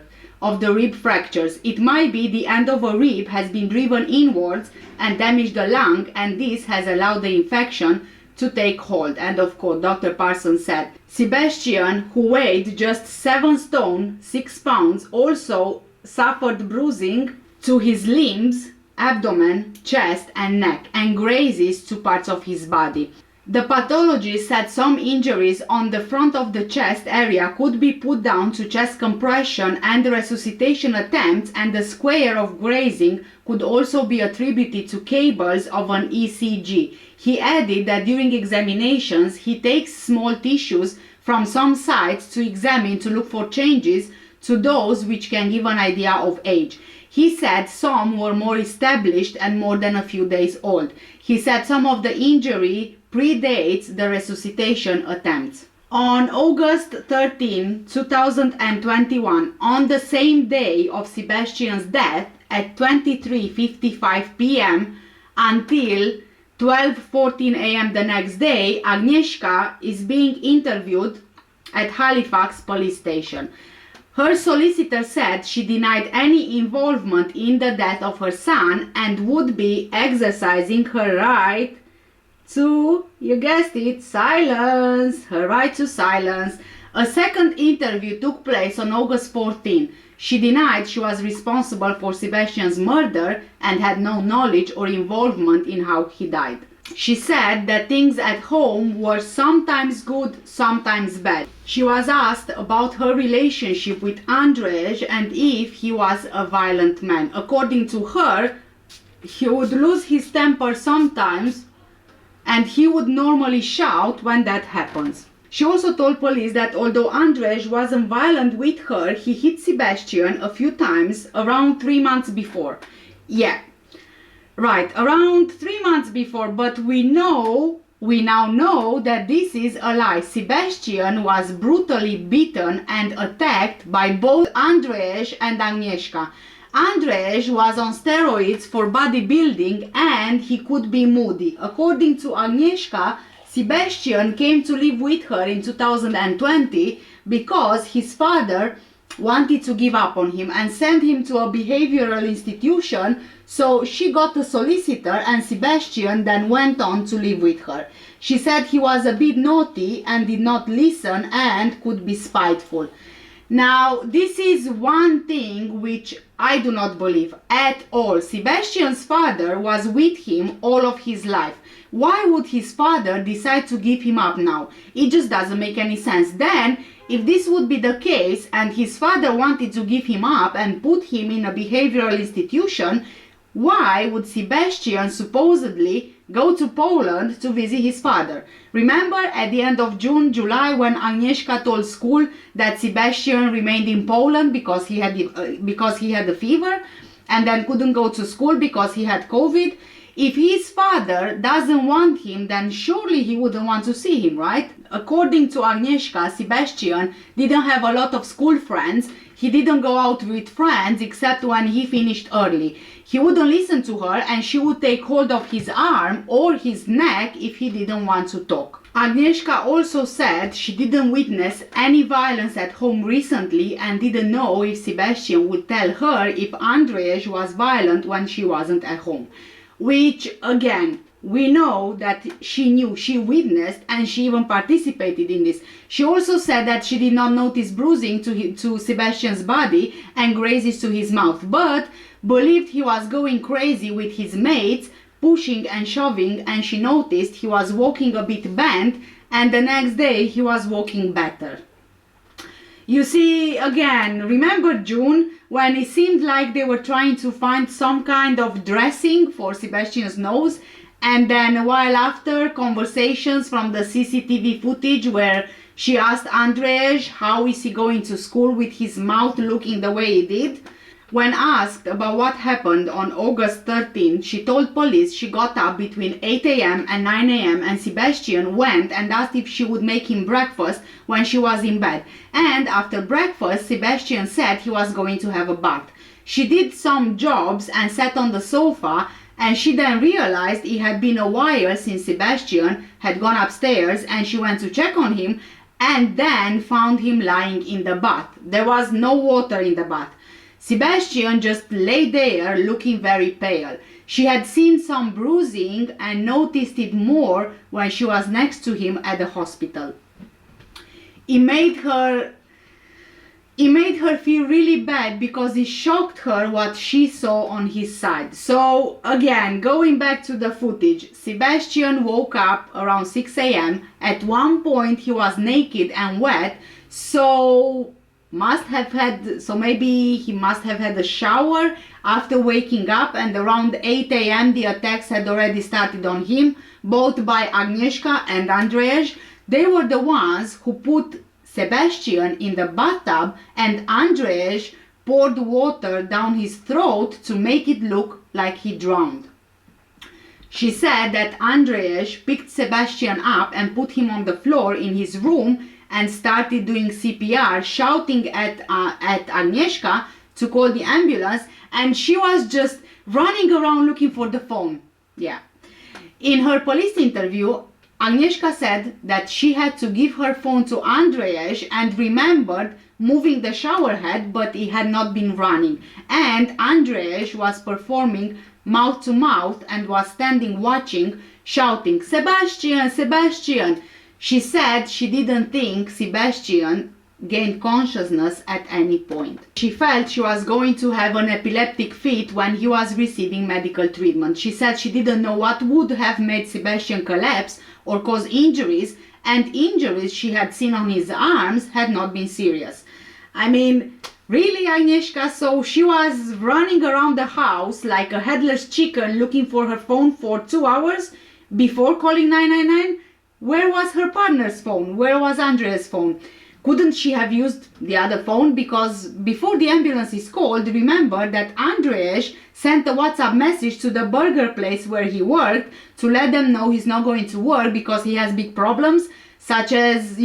It might be the end of a rib has been driven inwards and damaged the lung, and this has allowed the infection to take hold. End of quote. Dr. Parsons said. Sebastian, who weighed just 7 stone, 6 pounds, also suffered bruising to his limbs abdomen, chest and neck, and grazes two parts of his body. The pathologist said some injuries on the front of the chest area could be put down to chest compression and resuscitation attempts, and the square of grazing could also be attributed to cables of an ECG. He added that during examinations he takes small tissues from some sites to examine to look for changes to those which can give an idea of age. He said some were more established and more than a few days old. He said some of the injury predates the resuscitation attempts. On August 13, 2021, on the same day of Sebastian's death at 23:55 p.m. until 12:14 a.m. the next day, Agneska is being interviewed at Halifax police station. Her solicitor said she denied any involvement in the death of her son and would be exercising her right to, you guessed it, silence. Her right to silence. A second interview took place on August 14. She denied she was responsible for Sebastian's murder and had no knowledge or involvement in how he died. She said that things at home were sometimes good, sometimes bad. She was asked about her relationship with Andrzej and if he was a violent man. According to her, he would lose his temper sometimes and he would normally shout when that happens. She also told police that although Andrzej wasn't violent with her, he hit Sebastian a few times around 3 months before. Yeah. Right, around 3 months before, but we now know that this is a lie. Sebastian was brutally beaten and attacked by both Andrzej and Agneska. Andrzej was on steroids for bodybuilding and he could be moody. According to Agneska, Sebastian came to live with her in 2020 because his father wanted to give up on him and send him to a behavioral institution, so she got a solicitor and Sebastian then went on to live with her. She said he was a bit naughty and did not listen and could be spiteful. Now, this is one thing which I do not believe at all. Sebastian's father was with him all of his life. Why would his father decide to give him up now? It just doesn't make any sense. Then, if this would be the case and his father wanted to give him up and put him in a behavioral institution, why would Sebastian supposedly go to Poland to visit his father? Remember at the end of June, July, when Agnieszka told school that Sebastian remained in Poland because he had a fever and then couldn't go to school because he had COVID? If his father doesn't want him, then surely he wouldn't want to see him, right? According to Agnieszka, Sebastian didn't have a lot of school friends. He didn't go out with friends except when he finished early. He wouldn't listen to her and she would take hold of his arm or his neck if he didn't want to talk. Agnieszka also said she didn't witness any violence at home recently and didn't know if Sebastian would tell her if Andrzej was violent when she wasn't at home. Which, again, we know that she knew, she witnessed, and she even participated in this. She also said that she did not notice bruising to Sebastian's body and grazes to his mouth, but believed he was going crazy with his mates, pushing and shoving, and she noticed he was walking a bit bent, and the next day he was walking better. You see, again, remember June, when it seemed like they were trying to find some kind of dressing for Sebastian's nose, and then a while after, conversations from the CCTV footage where she asked Andrzej how is he going to school with his mouth looking the way he did. When asked about what happened on August 13, she told police she got up between 8 a.m. and 9 a.m. and Sebastian went and asked if she would make him breakfast when she was in bed. And after breakfast, Sebastian said he was going to have a bath. She did some jobs and sat on the sofa, and she then realized it had been a while since Sebastian had gone upstairs, and she went to check on him and then found him lying in the bath. There was no water in the bath. Sebastian just lay there looking very pale. She had seen some bruising and noticed it more when she was next to him at the hospital. It made her It made her feel really bad because it shocked her what she saw on his side. So again, going back to the footage, Sebastian woke up around 6 a.m. At one point he was naked and wet, so maybe he must have had a shower after waking up, and around 8 a.m. the attacks had already started on him, both by Agneska and Andrzej. They were the ones who put Sebastian in the bathtub, and Andrzej poured water down his throat to make it look like he drowned. She said that Andrzej picked Sebastian up and put him on the floor in his room and started doing CPR, shouting at Agneska to call the ambulance, and she was just running around looking for the phone. Yeah. In her police interview, Agneska said that she had to give her phone to Andrzej and remembered moving the shower head, but it had not been running. And Andrzej was performing mouth to mouth and was standing watching, shouting, "Sebastian, Sebastian!" She said she didn't think Sebastian gained consciousness at any point. She felt she was going to have an epileptic fit when he was receiving medical treatment. She said she didn't know what would have made Sebastian collapse or cause injuries, and injuries she had seen on his arms had not been serious. I mean, really, Agnieszka? So she was running around the house like a headless chicken looking for her phone for 2 hours before calling 999? Where was her partner's phone? Where was Andrea's phone? Couldn't she have used the other phone? Because before the ambulance is called, remember that Andrzej sent a WhatsApp message to the burger place where he worked to let them know he's not going to work because he has big problems, such as,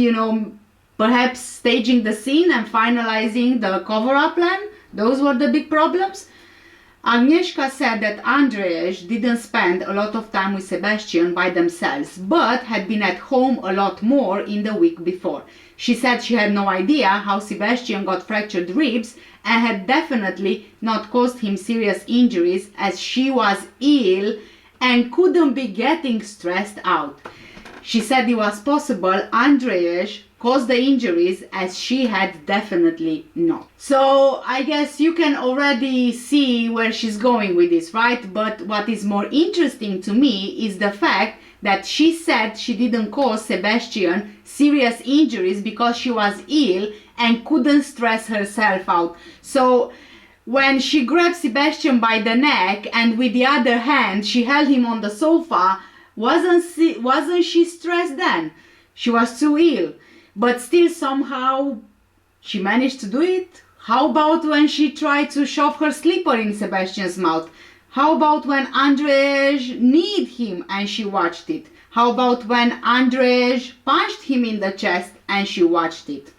perhaps staging the scene and finalizing the cover-up plan. Those were the big problems. Agnieszka said that Andrzej didn't spend a lot of time with Sebastian by themselves, but had been at home a lot more in the week before. She said she had no idea how Sebastian got fractured ribs and had definitely not caused him serious injuries, as she was ill and couldn't be getting stressed out. She said it was possible Andrzej caused the injuries, as she had definitely not. So I guess you can already see where she's going with this, right? But what is more interesting to me is the fact that she said she didn't cause Sebastian serious injuries because she was ill and couldn't stress herself out. So when she grabbed Sebastian by the neck and with the other hand she held him on the sofa, wasn't she stressed then? She was too ill. But still somehow she managed to do it. How about when she tried to shove her slipper in Sebastian's mouth? How about when Andrzej kneed him and she watched it? How about when Andrzej punched him in the chest and she watched it?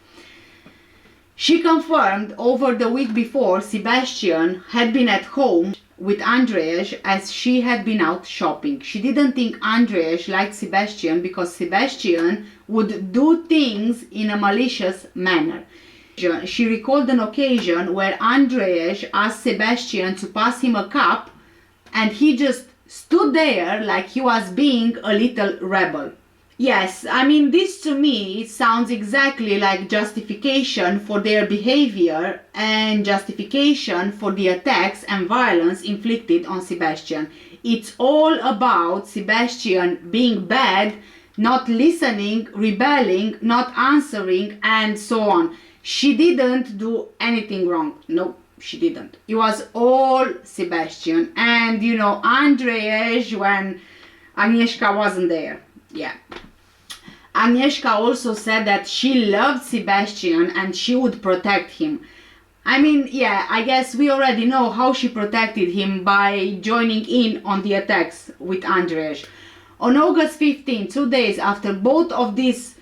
She confirmed over the week before Sebastian had been at home with Andrzej as she had been out shopping. She didn't think Andrzej liked Sebastian because Sebastian would do things in a malicious manner. She recalled an occasion where Andrzej asked Sebastian to pass him a cup and he just stood there like he was being a little rebel. Yes, I mean, this to me sounds exactly like justification for their behavior and justification for the attacks and violence inflicted on Sebastian. It's all about Sebastian being bad, not listening, rebelling, not answering, and so on. She didn't do anything wrong. No, she didn't. It was all Sebastian. And, Andrzej when Agnieszka wasn't there. Yeah. Agnieszka also said that she loved Sebastian and she would protect him. I mean, yeah, I guess we already know how she protected him by joining in on the attacks with Andrzej. On August 15, 2 days after both of these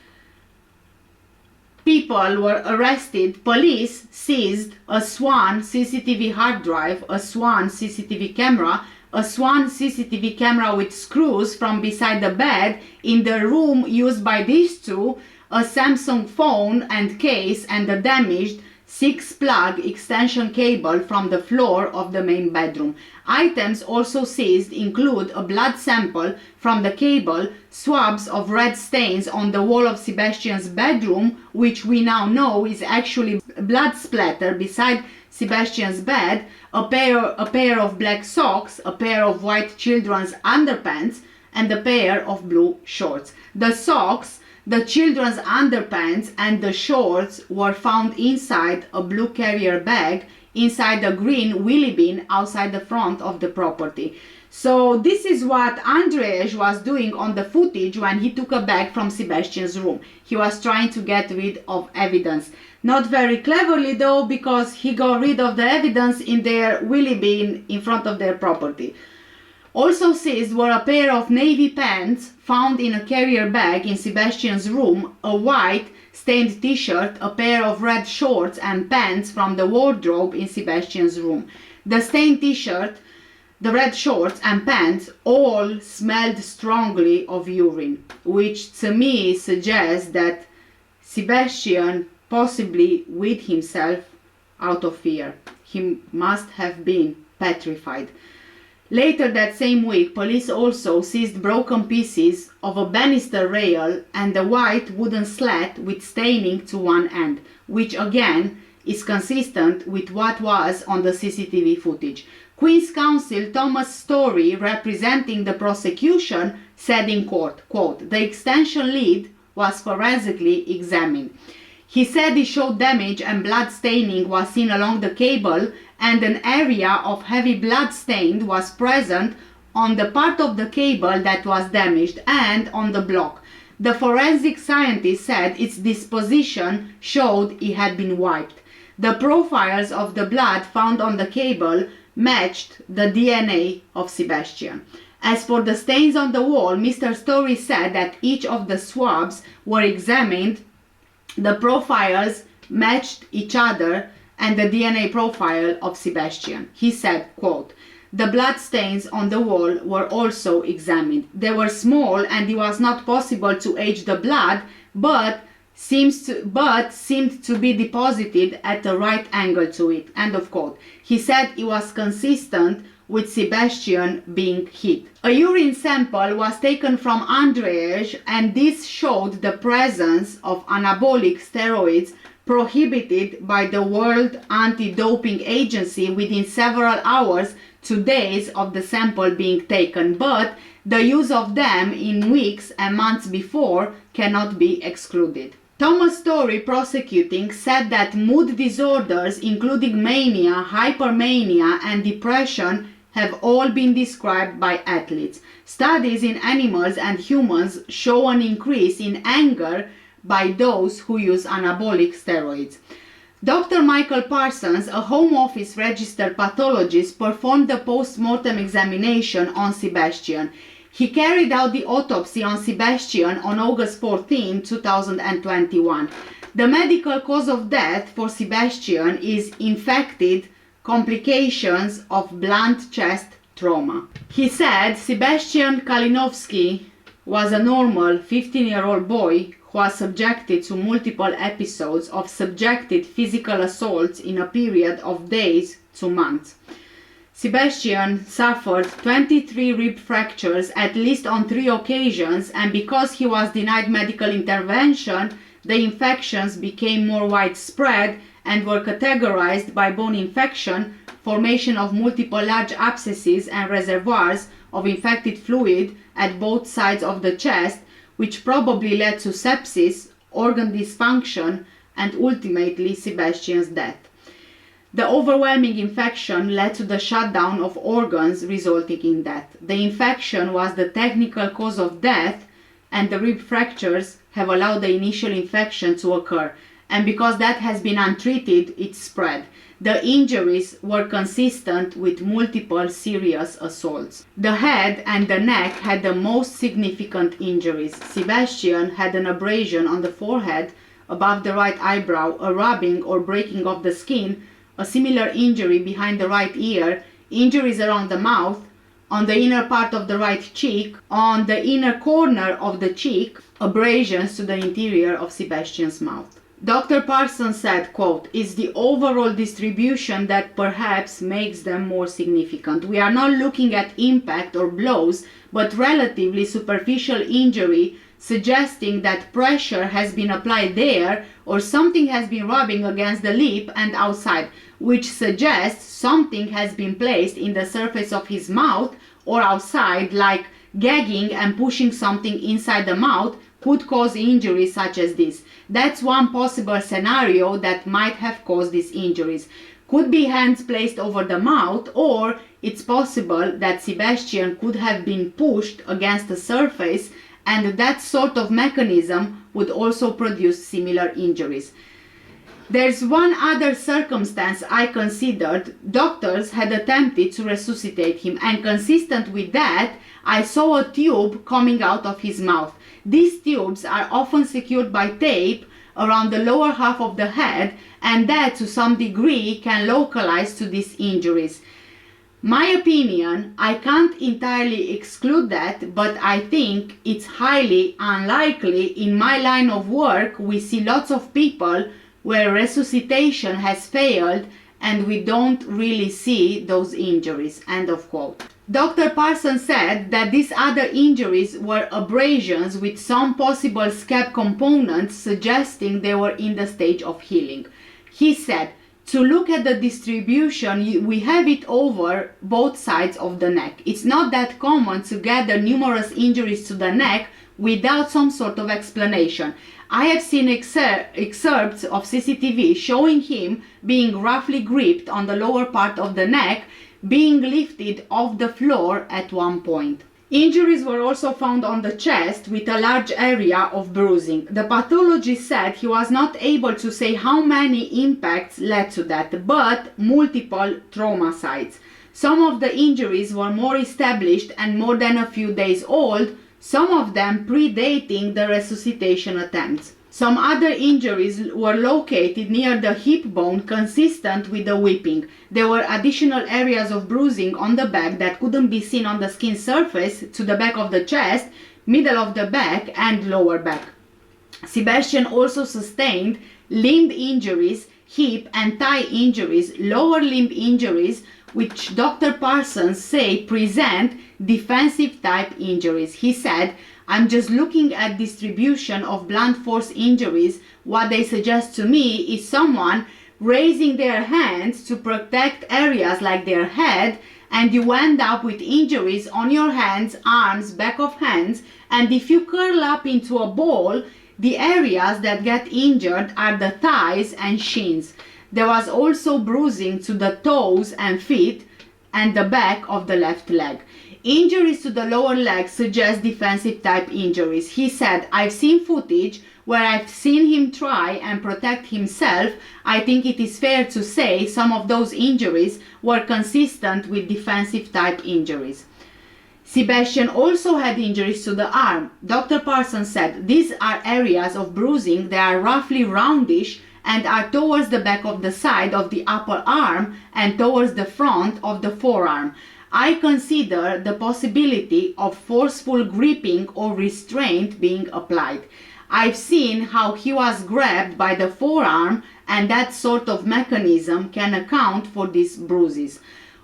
people were arrested, police seized a Swan CCTV hard drive, a Swan CCTV camera, a Swan CCTV camera with screws from beside the bed in the room used by these two, a Samsung phone and case, and a damaged 6-plug extension cable from the floor of the main bedroom. Items also seized include a blood sample from the cable, swabs of red stains on the wall of Sebastian's bedroom, which we now know is actually blood splatter beside Sebastian's bed, a pair of black socks, a pair of white children's underpants, and a pair of blue shorts. The socks, the children's underpants, and the shorts were found inside a blue carrier bag inside a green wheelie bin outside the front of the property. So this is what Andrzej was doing on the footage when he took a bag from Sebastian's room. He was trying to get rid of evidence. Not very cleverly though, because he got rid of the evidence in their wheelie bin in front of their property. Also seized were a pair of navy pants found in a carrier bag in Sebastian's room, a white stained t-shirt, a pair of red shorts and pants from the wardrobe in Sebastian's room. The stained t-shirt, the red shorts and pants all smelled strongly of urine, which to me suggests that Sebastian possibly weighed himself out of fear. He must have been petrified. Later that same week, police also seized broken pieces of a banister rail and a white wooden slat with staining to one end, which again is consistent with what was on the CCTV footage. Queen's Counsel Thomas Story, representing the prosecution, said in court, quote, "The extension lead was forensically examined. He said he showed damage and blood staining was seen along the cable, and an area of heavy blood stain was present on the part of the cable that was damaged and on the block. The forensic scientist said its disposition showed it had been wiped. The profiles of the blood found on the cable matched the DNA of Sebastian. As for the stains on the wall, Mr. Story said that each of the swabs were examined, the profiles matched each other and the DNA profile of Sebastian. He said, quote, "The blood stains on the wall were also examined. They were small and it was not possible to age the blood, but seemed to be deposited at the right angle to it." End of quote. He said it was consistent with Sebastian being hit. A urine sample was taken from Andrzej, and this showed the presence of anabolic steroids prohibited by the World Anti-Doping Agency within several hours to days of the sample being taken, but the use of them in weeks and months before cannot be excluded. Thomas Story, prosecuting, said that mood disorders including mania, hypermania and depression have all been described by athletes. Studies in animals and humans show an increase in anger by those who use anabolic steroids. Dr. Michael Parsons, a Home Office registered pathologist, performed the post-mortem examination on Sebastian. He carried out the autopsy on Sebastian on August 14, 2021. The medical cause of death for Sebastian is infected complications of blunt chest trauma. He said Sebastian Kalinowski was a normal 15-year-old boy who was subjected to multiple episodes of subjective physical assaults in a period of days to months. Sebastian suffered 23 rib fractures at least on 3 occasions, and because he was denied medical intervention, the infections became more widespread and were categorized by bone infection, formation of multiple large abscesses and reservoirs of infected fluid at both sides of the chest, which probably led to sepsis, organ dysfunction, and ultimately Sebastian's death. The overwhelming infection led to the shutdown of organs, resulting in death. The infection was the technical cause of death, and the rib fractures have allowed the initial infection to occur. And because that has been untreated, it spread. The injuries were consistent with multiple serious assaults. The head and the neck had the most significant injuries. Sebastian had an abrasion on the forehead above the right eyebrow, a rubbing or breaking of the skin, a similar injury behind the right ear, injuries around the mouth, on the inner part of the right cheek, on the inner corner of the cheek, abrasions to the interior of Sebastian's mouth. Dr. Parsons said, quote, "It's the overall distribution that perhaps makes them more significant. We are not looking at impact or blows, but relatively superficial injury, suggesting that pressure has been applied there or something has been rubbing against the lip and outside, which suggests something has been placed in the surface of his mouth or outside, like gagging and pushing something inside the mouth could cause injuries such as this. That's one possible scenario that might have caused these injuries. Could be hands placed over the mouth, or it's possible that Sebastian could have been pushed against the surface, and that sort of mechanism would also produce similar injuries. There's one other circumstance I considered. Doctors had attempted to resuscitate him, and consistent with that, I saw a tube coming out of his mouth. These tubes are often secured by tape around the lower half of the head, and that to some degree can localize to these injuries. My opinion, I can't entirely exclude that, but I think it's highly unlikely. In my line of work, we see lots of people where resuscitation has failed and we don't really see those injuries." End of quote. Dr. Parsons said that these other injuries were abrasions with some possible scab components, suggesting they were in the stage of healing. He said, "To look at the distribution, we have it over both sides of the neck. It's not that common to gather numerous injuries to the neck without some sort of explanation. I have seen excerpts of CCTV showing him being roughly gripped on the lower part of the neck, being lifted off the floor at one point." Injuries were also found on the chest with a large area of bruising. The pathologist said he was not able to say how many impacts led to that, but multiple trauma sites. Some of the injuries were more established and more than a few days old, some of them predating the resuscitation attempts. Some other injuries were located near the hip bone, consistent with the whipping. There were additional areas of bruising on the back that couldn't be seen on the skin surface, to the back of the chest, middle of the back and lower back. Sebastian also sustained limb injuries, hip and thigh injuries, lower limb injuries, which Dr. Parsons say present defensive type injuries. He said, "I'm just looking at distribution of blunt force injuries. What they suggest to me is someone raising their hands to protect areas like their head, and you end up with injuries on your hands, arms, back of hands, and if you curl up into a ball, the areas that get injured are the thighs and shins." There was also bruising to the toes and feet and the back of the left leg. Injuries to the lower leg suggest defensive type injuries. He said, "I've seen footage where I've seen him try and protect himself. I think it is fair to say some of those injuries were consistent with defensive type injuries." Sebastian also had injuries to the arm. Dr. Parsons said, "These are areas of bruising. They are roughly roundish and are towards the back of the side of the upper arm and towards the front of the forearm. I consider the possibility of forceful gripping or restraint being applied. I've seen how he was grabbed by the forearm, and that sort of mechanism can account for these bruises.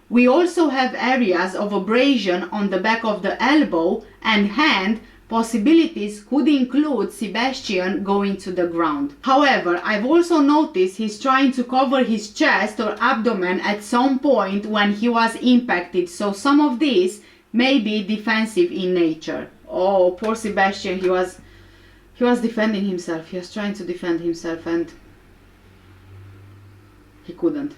We also have areas of abrasion on the back of the elbow and hand. Possibilities could include Sebastian going to the ground. However, I've also noticed he's trying to cover his chest or abdomen at some point when he was impacted, so some of these may be defensive in nature." Oh, poor Sebastian, he was defending himself. He was trying to defend himself and he couldn't.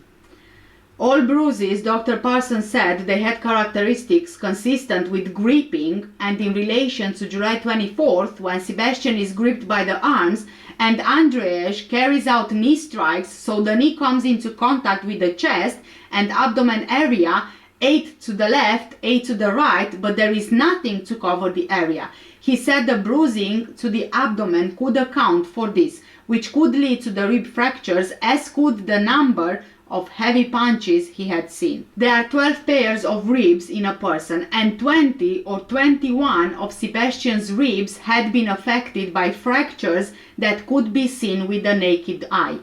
All bruises, Dr. Parsons said, they had characteristics consistent with gripping, and in relation to July 24th, when Sebastian is gripped by the arms and Andrzej carries out knee strikes, so the knee comes into contact with the chest and abdomen area, 8 to the left, 8 to the right, but there is nothing to cover the area. He said the bruising to the abdomen could account for this, which could lead to the rib fractures, as could the number of heavy punches he had seen. There are 12 pairs of ribs in a person, and 20 or 21 of Sebastian's ribs had been affected by fractures that could be seen with the naked eye.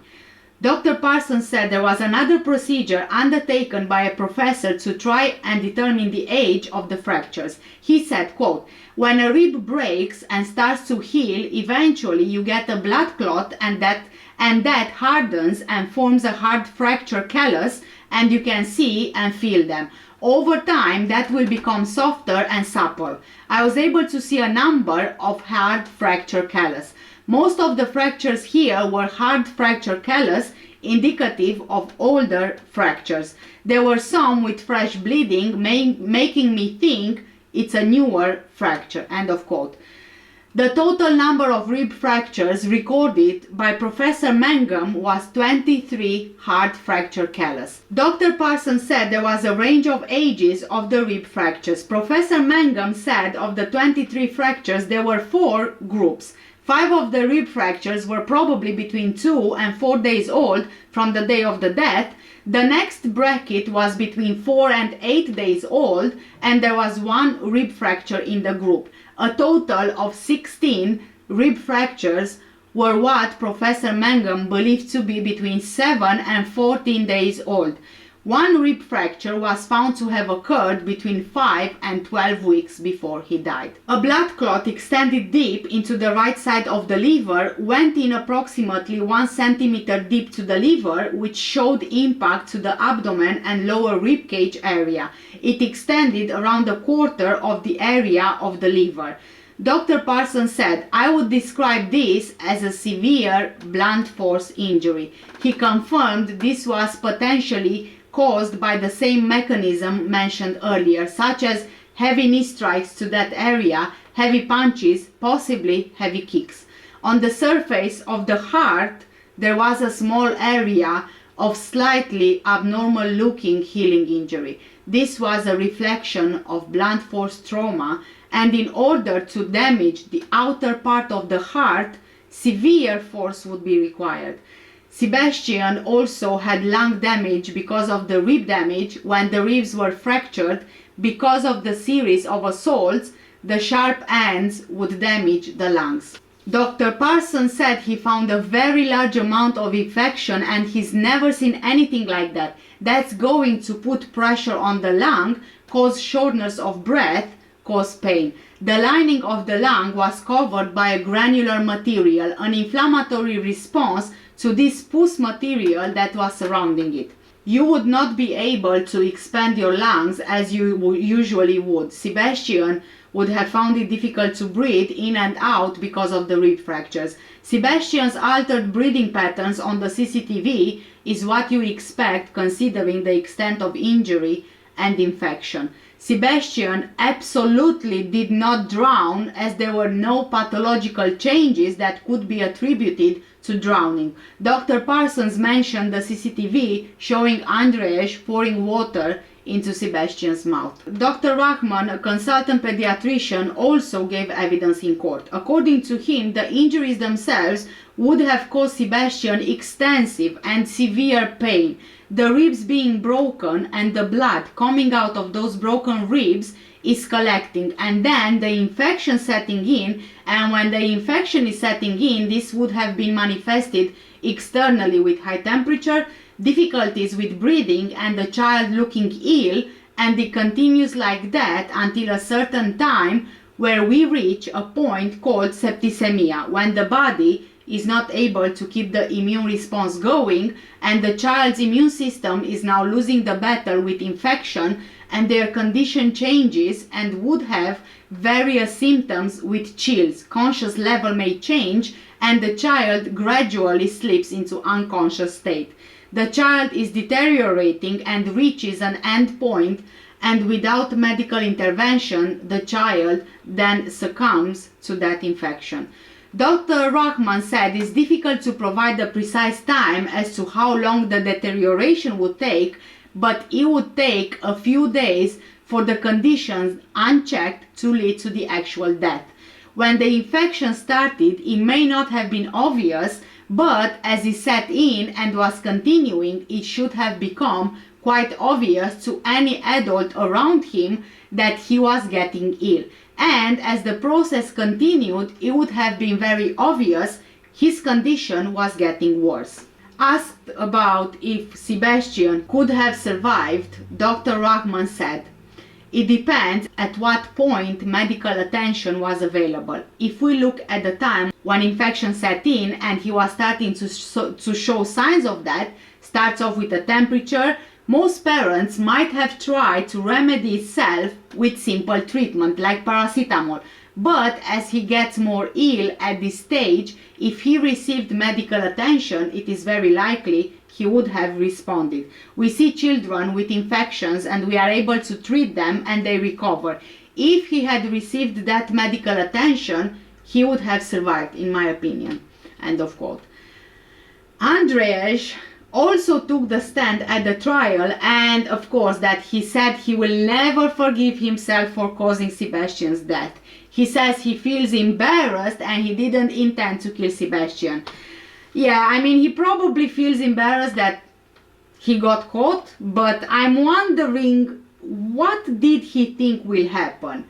Dr. Parsons said there was another procedure undertaken by a professor to try and determine the age of the fractures. He said, quote, "When a rib breaks and starts to heal, eventually you get a blood clot and that hardens and forms a hard fracture callus, and you can see and feel them. Over time, that will become softer and supple. I was able to see a number of hard fracture callus. Most of the fractures here were hard fracture callus, indicative of older fractures. There were some with fresh bleeding, making me think it's a newer fracture." End of quote. The total number of rib fractures recorded by Professor Mangum was 23 hard fracture callus. Dr. Parsons said there was a range of ages of the rib fractures. Professor Mangum said of the 23 fractures there were 4 groups. 5 of the rib fractures were probably between 2 and 4 days old from the day of the death. The next bracket was between 4 and 8 days old, and there was 1 rib fracture in the group. A total of 16 rib fractures were what Professor Mangum believed to be between 7 and 14 days old. 1 rib fracture was found to have occurred between 5 and 12 weeks before he died. A blood clot extended deep into the right side of the liver, went in approximately 1 centimeter deep to the liver, which showed impact to the abdomen and lower ribcage area. It extended around a quarter of the area of the liver. Dr. Parsons said, "I would describe this as a severe blunt force injury." He confirmed this was potentially caused by the same mechanism mentioned earlier, such as heavy knee strikes to that area, heavy punches, possibly heavy kicks. On the surface of the heart, there was a small area of slightly abnormal looking healing injury. This was a reflection of blunt force trauma, and in order to damage the outer part of the heart, severe force would be required. Sebastian also had lung damage because of the rib damage. When the ribs were fractured because of the series of assaults, the sharp ends would damage the lungs. Dr. Parsons said he found a very large amount of infection and he's never seen anything like that. That's going to put pressure on the lung, cause shortness of breath, cause pain. The lining of the lung was covered by a granular material, an inflammatory response to this pus material that was surrounding it. You would not be able to expand your lungs as you usually would. Sebastian would have found it difficult to breathe in and out because of the rib fractures. Sebastian's altered breathing patterns on the CCTV is what you expect considering the extent of injury and infection. Sebastian absolutely did not drown, as there were no pathological changes that could be attributed to drowning. Dr. Parsons mentioned the CCTV showing Andrzej pouring water into Sebastian's mouth. Dr. Rahman, a consultant pediatrician, also gave evidence in court. According to him, the injuries themselves would have caused Sebastian extensive and severe pain. The ribs being broken and the blood coming out of those broken ribs is collecting, and then the infection setting in, and when the infection is setting in, this would have been manifested externally with high temperature, difficulties with breathing, and the child looking ill, and it continues like that until a certain time where we reach a point called septicemia, when the body is not able to keep the immune response going, and the child's immune system is now losing the battle with infection, and their condition changes and would have various symptoms with chills. Conscious level may change, and the child gradually slips into unconscious state. The child is deteriorating and reaches an end point, and without medical intervention, the child then succumbs to that infection. Dr. Rahman said it's difficult to provide a precise time as to how long the deterioration would take, but it would take a few days for the conditions unchecked to lead to the actual death. When the infection started, it may not have been obvious, but as he sat in and was continuing, it should have become quite obvious to any adult around him that he was getting ill. And as the process continued, it would have been very obvious his condition was getting worse. Asked about if Sebastian could have survived, Dr. Rahman said, "It depends at what point medical attention was available. If we look at the time when infection set in and he was starting to show signs of that, starts off with a temperature, most parents might have tried to remedy itself with simple treatment like paracetamol. But as he gets more ill at this stage, if he received medical attention, it is very likely he would have responded. We see children with infections and we are able to treat them and they recover. If he had received that medical attention, he would have survived, in my opinion." End of quote. Andrzej also took the stand at the trial, and of course that he said he will never forgive himself for causing Sebastian's death. He says he feels embarrassed and he didn't intend to kill Sebastian. Yeah, I mean, he probably feels embarrassed that he got caught, but I'm wondering, what did he think will happen?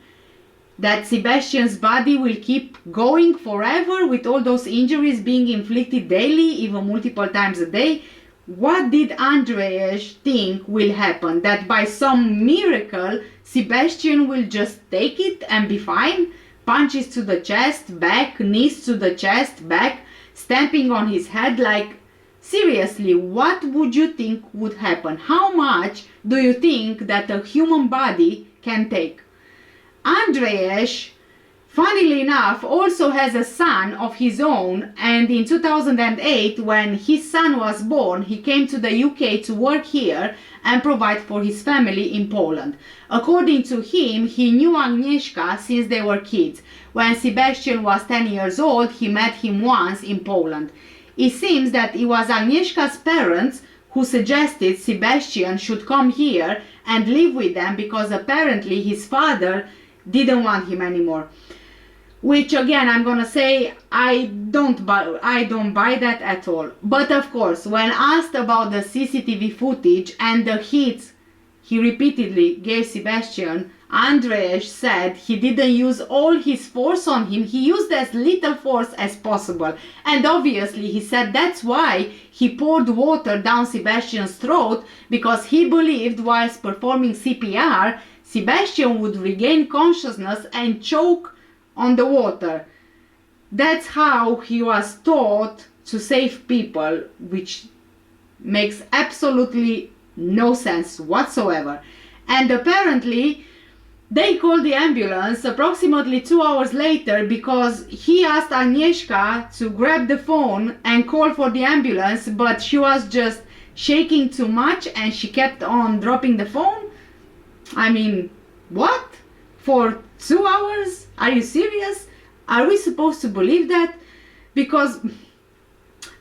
That Sebastian's body will keep going forever with all those injuries being inflicted daily, even multiple times a day? What did Andrzej think will happen? That by some miracle, Sebastian will just take it and be fine? Punches to the chest, back, knees to the chest, back, stamping on his head, like, seriously, what would you think would happen? How much do you think that a human body can take? Andrzej, funnily enough, also has a son of his own, and in 2008, when his son was born, he came to the UK to work here and provide for his family in Poland. According to him, he knew Agneska since they were kids. When Sebastian was 10 years old, he met him once in Poland. It seems that it was Agnieszka's parents who suggested Sebastian should come here and live with them because apparently his father didn't want him anymore. Which again, I'm gonna say, I don't buy that at all. But of course, when asked about the CCTV footage and the hits he repeatedly gave Sebastian, Andrzej said he didn't use all his force on him, he used as little force as possible. And obviously he said that's why he poured water down Sebastian's throat, because he believed whilst performing CPR, Sebastian would regain consciousness and choke on the water. That's how he was taught to save people, which makes absolutely no sense whatsoever. And apparently they called the ambulance approximately 2 hours later because he asked Agnieszka to grab the phone and call for the ambulance, but she was just shaking too much and she kept on dropping the phone. I mean, what? For 2 hours? Are you serious? Are we supposed to believe that? Because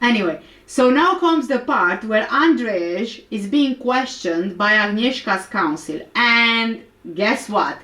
anyway, so now comes the part where Andrzej is being questioned by Agnieszka's counsel, and guess what?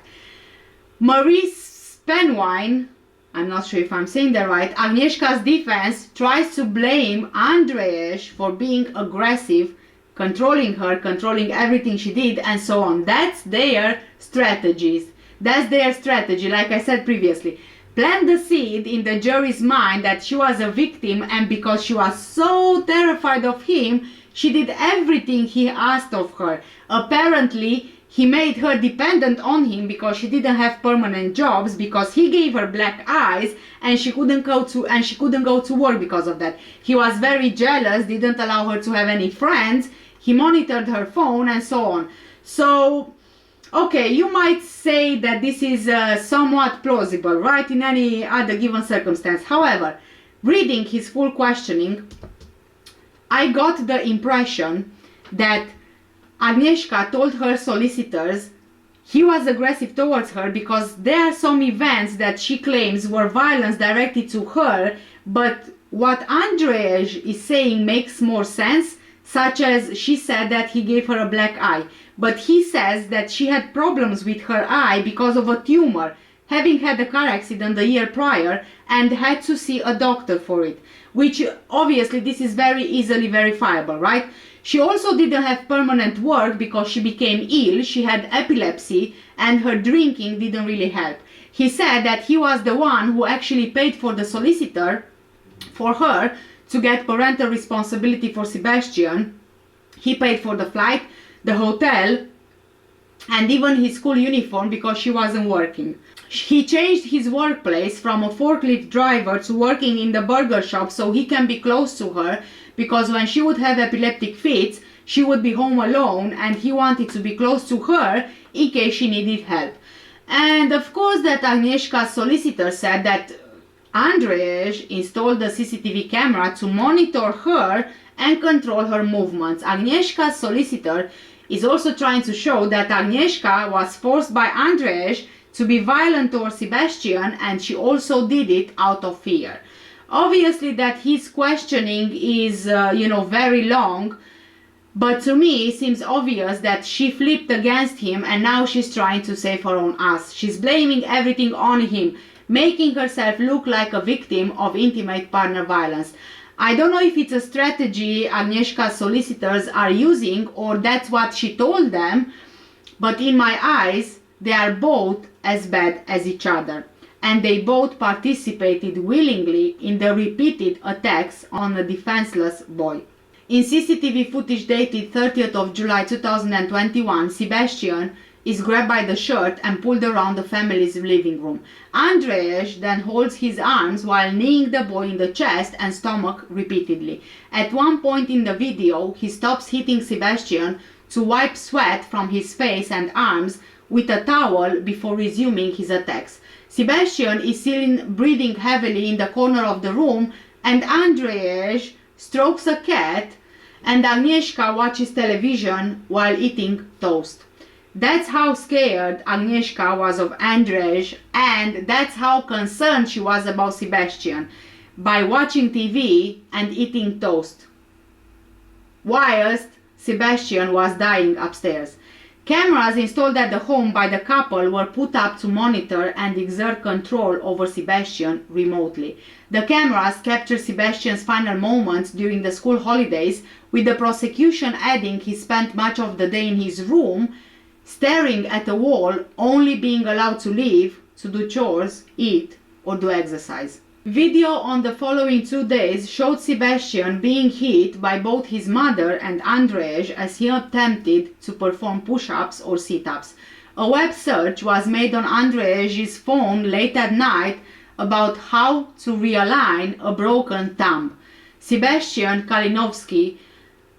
Marie Spenwine, I'm not sure if I'm saying that right, Agnieszka's defense tries to blame Andrzej for being aggressive, controlling her, controlling everything she did, and so on. That's their strategies. That's their strategy, like I said previously. Plant the seed in the jury's mind that she was a victim, and because she was so terrified of him, she did everything he asked of her. Apparently, he made her dependent on him because she didn't have permanent jobs, because he gave her black eyes and she couldn't go to work because of that. He was very jealous, didn't allow her to have any friends. He monitored her phone and so on. So okay, you might say that this is somewhat plausible, right, in any other given circumstance. However, reading his full questioning, I got the impression that Agnieszka told her solicitors he was aggressive towards her because there are some events that she claims were violence directed to her, but what Andrzej is saying makes more sense, such as she said that he gave her a black eye. But he says that she had problems with her eye because of a tumor having had a car accident the year prior and had to see a doctor for it, which obviously this is very easily verifiable, right? She also didn't have permanent work because she became ill, she had epilepsy, and her drinking didn't really help. He said that he was the one who actually paid for the solicitor for her to get parental responsibility for Sebastian. He paid for the flight, the hotel, and even his school uniform because she wasn't working. He changed his workplace from a forklift driver to working in the burger shop so he can be close to her, because when she would have epileptic fits, she would be home alone and he wanted to be close to her in case she needed help. And of course that Agneska's solicitor said that Andrzej installed the CCTV camera to monitor her and control her movements. Agneska's solicitor is also trying to show that Agneska was forced by Andrzej to be violent towards Sebastian, and she also did it out of fear. Obviously that his questioning is, very long, but to me it seems obvious that she flipped against him and now she's trying to save her own ass. She's blaming everything on him, making herself look like a victim of intimate partner violence. I don't know if it's a strategy Agnieszka's solicitors are using or that's what she told them, but in my eyes, they are both as bad as each other. And they both participated willingly in the repeated attacks on a defenseless boy. In CCTV footage dated 30th of July 2021, Sebastian is grabbed by the shirt and pulled around the family's living room. Andrzej then holds his arms while kneeing the boy in the chest and stomach repeatedly. At one point in the video, he stops hitting Sebastian to wipe sweat from his face and arms with a towel before resuming his attacks. Sebastian is seen breathing heavily in the corner of the room, and Andrzej strokes a cat, and Agnieszka watches television while eating toast. That's how scared Agnieszka was of Andrzej, and that's how concerned she was about Sebastian, by watching TV and eating toast, whilst Sebastian was dying upstairs. Cameras installed at the home by the couple were put up to monitor and exert control over Sebastian remotely. The cameras captured Sebastian's final moments during the school holidays, with the prosecution adding he spent much of the day in his room, staring at a wall, only being allowed to leave to do chores, eat, or do exercise. Video on the following 2 days showed Sebastian being hit by both his mother and Andrzej as he attempted to perform push-ups or sit-ups. A web search was made on Andrzej's phone late at night about how to realign a broken thumb. Sebastian Kalinowski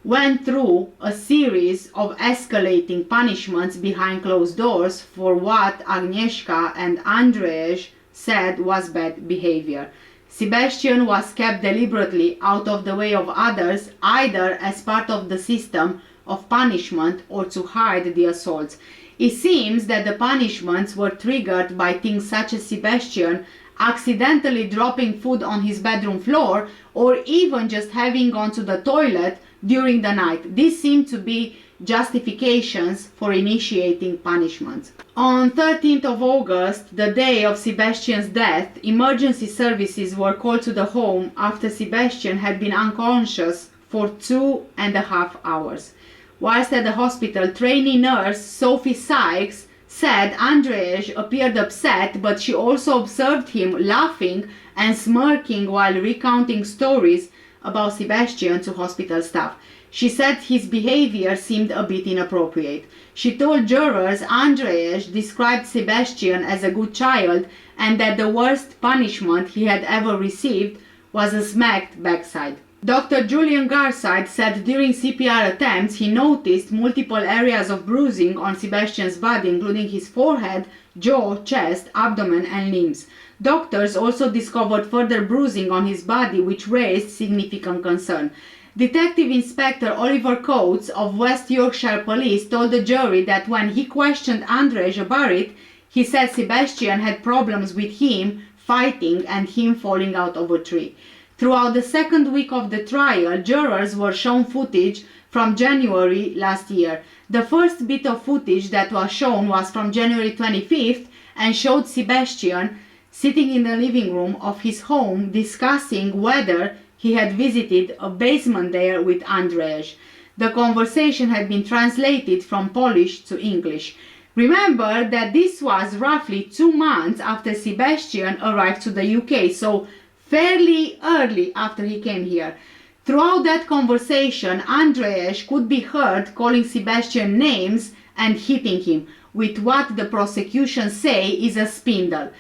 went through a series of escalating punishments behind closed doors for what Agnieszka and Andrzej said was bad behavior. Sebastian was kept deliberately out of the way of others, either as part of the system of punishment or to hide the assaults. It seems that the punishments were triggered by things such as Sebastian accidentally dropping food on his bedroom floor, or even just having gone to the toilet during the night. These seem to be justifications for initiating punishments. On 13th of August, the day of Sebastian's death, emergency services were called to the home after Sebastian had been unconscious for 2.5 hours. Whilst at the hospital, trainee nurse Sophie Sykes said Andrzej appeared upset, but she also observed him laughing and smirking while recounting stories about Sebastian to hospital staff. She said his behavior seemed a bit inappropriate. She told jurors Andrzej described Sebastian as a good child and that the worst punishment he had ever received was a smacked backside. Dr. Julian Garside said during CPR attempts he noticed multiple areas of bruising on Sebastian's body, including his forehead, jaw, chest, abdomen and limbs. Doctors also discovered further bruising on his body, which raised significant concern. Detective Inspector Oliver Coates of West Yorkshire Police told the jury that when he questioned Andrzej about it, he said Sebastian had problems with him fighting and him falling out of a tree. Throughout the second week of the trial, jurors were shown footage from January last year. The first bit of footage that was shown was from January 25th, and showed Sebastian sitting in the living room of his home discussing whether he had visited a basement there with Andrzej. The conversation had been translated from Polish to English. Remember that this was roughly 2 months after Sebastian arrived to the UK, so fairly early after he came here. Throughout that conversation, Andrzej could be heard calling Sebastian names and hitting him with what the prosecution say is a spindle.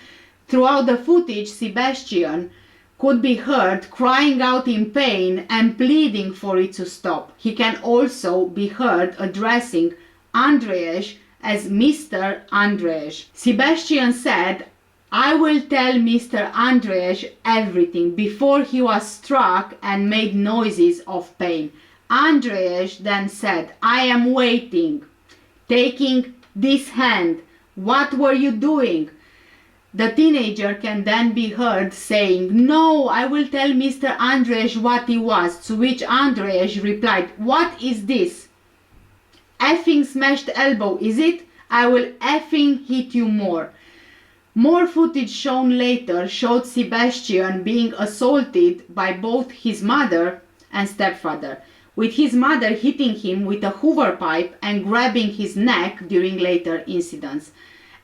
Throughout the footage, Sebastian could be heard crying out in pain and pleading for it to stop. He can also be heard addressing Andrzej as Mr. Andrzej. Sebastian said, "I will tell Mr. Andrzej everything," before he was struck and made noises of pain. Andrzej then said, "I am waiting, taking this hand. What were you doing?" The teenager can then be heard saying, "No, I will tell Mr. Andrzej what he was," to which Andrzej replied, "What is this? Effing smashed elbow, is it? I will effing hit you more." More footage shown later showed Sebastian being assaulted by both his mother and stepfather, with his mother hitting him with a hoover pipe and grabbing his neck during later incidents.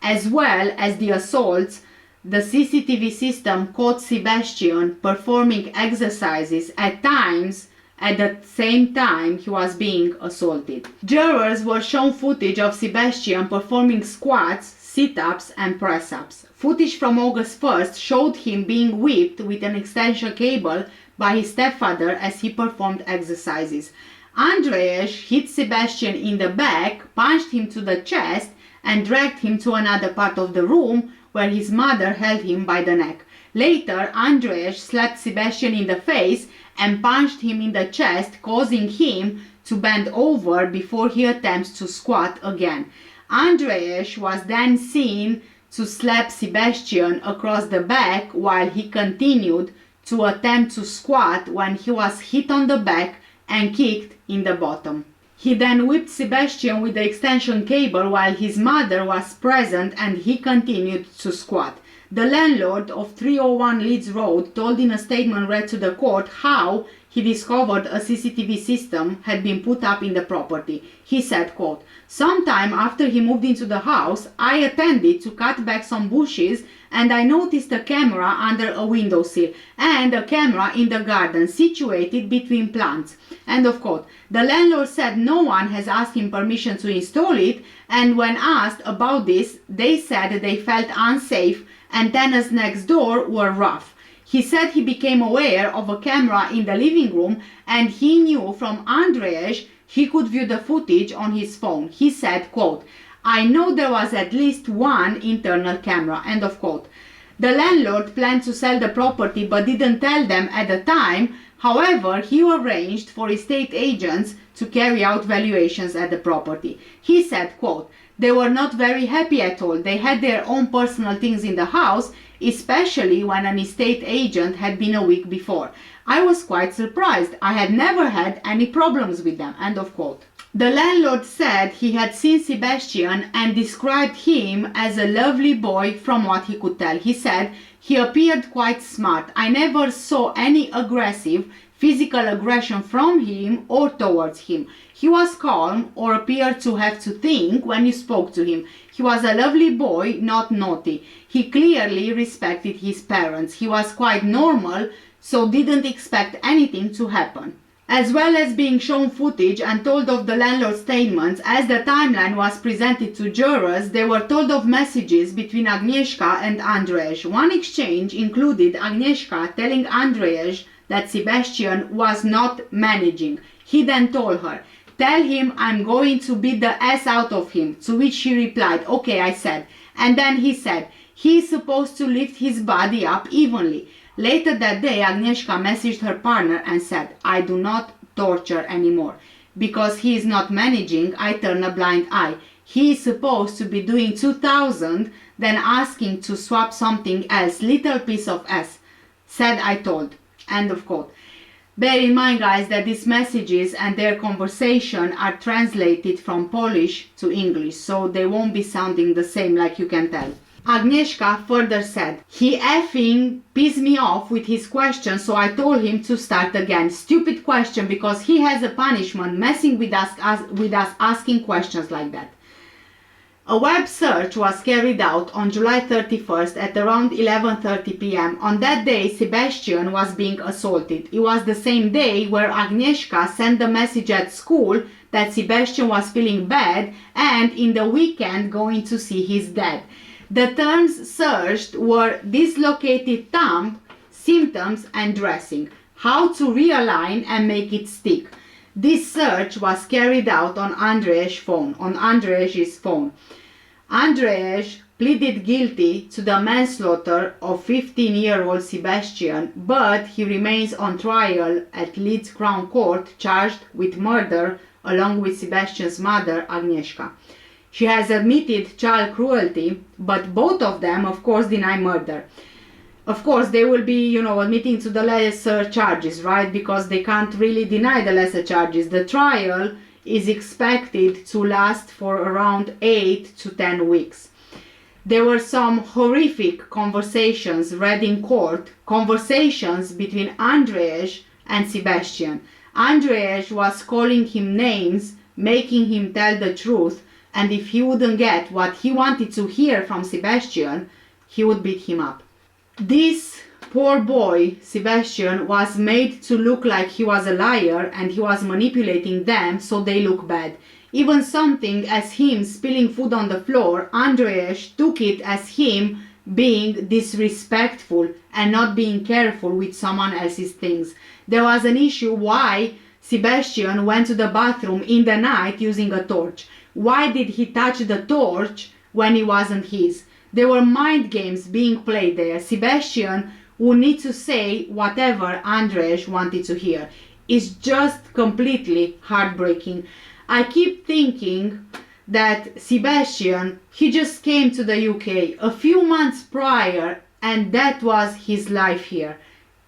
As well as the assaults, the CCTV system caught Sebastian performing exercises at times at the same time he was being assaulted. Jurors were shown footage of Sebastian performing squats, sit-ups and press-ups. Footage from August 1st showed him being whipped with an extension cable by his stepfather as he performed exercises. Andrzej hit Sebastian in the back, punched him to the chest and dragged him to another part of the room where his mother held him by the neck. Later, Andrzej slapped Sebastian in the face and punched him in the chest, causing him to bend over before he attempts to squat again. Andrzej was then seen to slap Sebastian across the back while he continued to attempt to squat when he was hit on the back and kicked in the bottom. He then whipped Sebastian with the extension cable while his mother was present and he continued to squat. The landlord of 301 Leeds Road told in a statement read to the court how he discovered a CCTV system had been put up in the property. He said, quote, "Sometime after he moved into the house, I attended to cut back some bushes and I noticed a camera under a windowsill and a camera in the garden situated between plants." End of quote. The landlord said no one has asked him permission to install it, and when asked about this, they said they felt unsafe and tenants next door were rough. He said he became aware of a camera in the living room and he knew from Andrzej he could view the footage on his phone. He said, quote, "I know there was at least one internal camera," end of quote. The landlord planned to sell the property but didn't tell them at the time. However, he arranged for estate agents to carry out valuations at the property. He said, quote, "They were not very happy at all. They had their own personal things in the house, especially when an estate agent had been a week before. I was quite surprised. I had never had any problems with them," end of quote. The landlord said he had seen Sebastian and described him as a lovely boy from what he could tell. He said, "He appeared quite smart. I never saw any aggressive physical aggression from him or towards him. He was calm or appeared to have to think when you spoke to him. He was a lovely boy, not naughty. He clearly respected his parents. He was quite normal, so didn't expect anything to happen." As well as being shown footage and told of the landlord's statements, as the timeline was presented to jurors, they were told of messages between Agneska and Andrzej. One exchange included Agneska telling Andrzej that Sebastian was not managing. He then told her, "Tell him I'm going to beat the ass out of him," to which she replied, "Okay, I said." And then he said, "He's supposed to lift his body up evenly." Later that day, Agneska messaged her partner and said, "I do not torture anymore. Because he is not managing, I turn a blind eye. He is supposed to be doing 2000, then asking to swap something else, little piece of ass. Said I told." End of quote. Bear in mind, guys, that these messages and their conversation are translated from Polish to English, so they won't be sounding the same, like you can tell. Agneska further said, "He effing pissed me off with his question, so I told him to start again. Stupid question, because he has a punishment messing with us asking questions like that." A web search was carried out on July 31st at around 11:30 p.m. On that day, Sebastian was being assaulted. It was the same day where Agneska sent the message at school that Sebastian was feeling bad and in the weekend going to see his dad. The terms searched were dislocated thumb, symptoms and dressing. How to realign and make it stick. This search was carried out on Andrzej's phone. Andrzej pleaded guilty to the manslaughter of 15-year-old Sebastian, but he remains on trial at Leeds Crown Court charged with murder along with Sebastian's mother, Agneska. She has admitted child cruelty, but both of them, of course, deny murder. Of course, they will be, admitting to the lesser charges, right? Because they can't really deny the lesser charges. The trial is expected to last for around 8 to 10 weeks. There were some horrific conversations read in court, conversations between Andrzej and Sebastian. Andrzej was calling him names, making him tell the truth, and if he wouldn't get what he wanted to hear from Sebastian, he would beat him up. This poor boy, Sebastian, was made to look like he was a liar and he was manipulating them so they look bad. Even something as him spilling food on the floor, Andrzej took it as him being disrespectful and not being careful with someone else's things. There was an issue why Sebastian went to the bathroom in the night using a torch. Why did he touch the torch when it wasn't his? There were mind games being played there. Sebastian would need to say whatever Andrzej wanted to hear. It's just completely heartbreaking. I keep thinking that Sebastian, he just came to the UK a few months prior and that was his life here.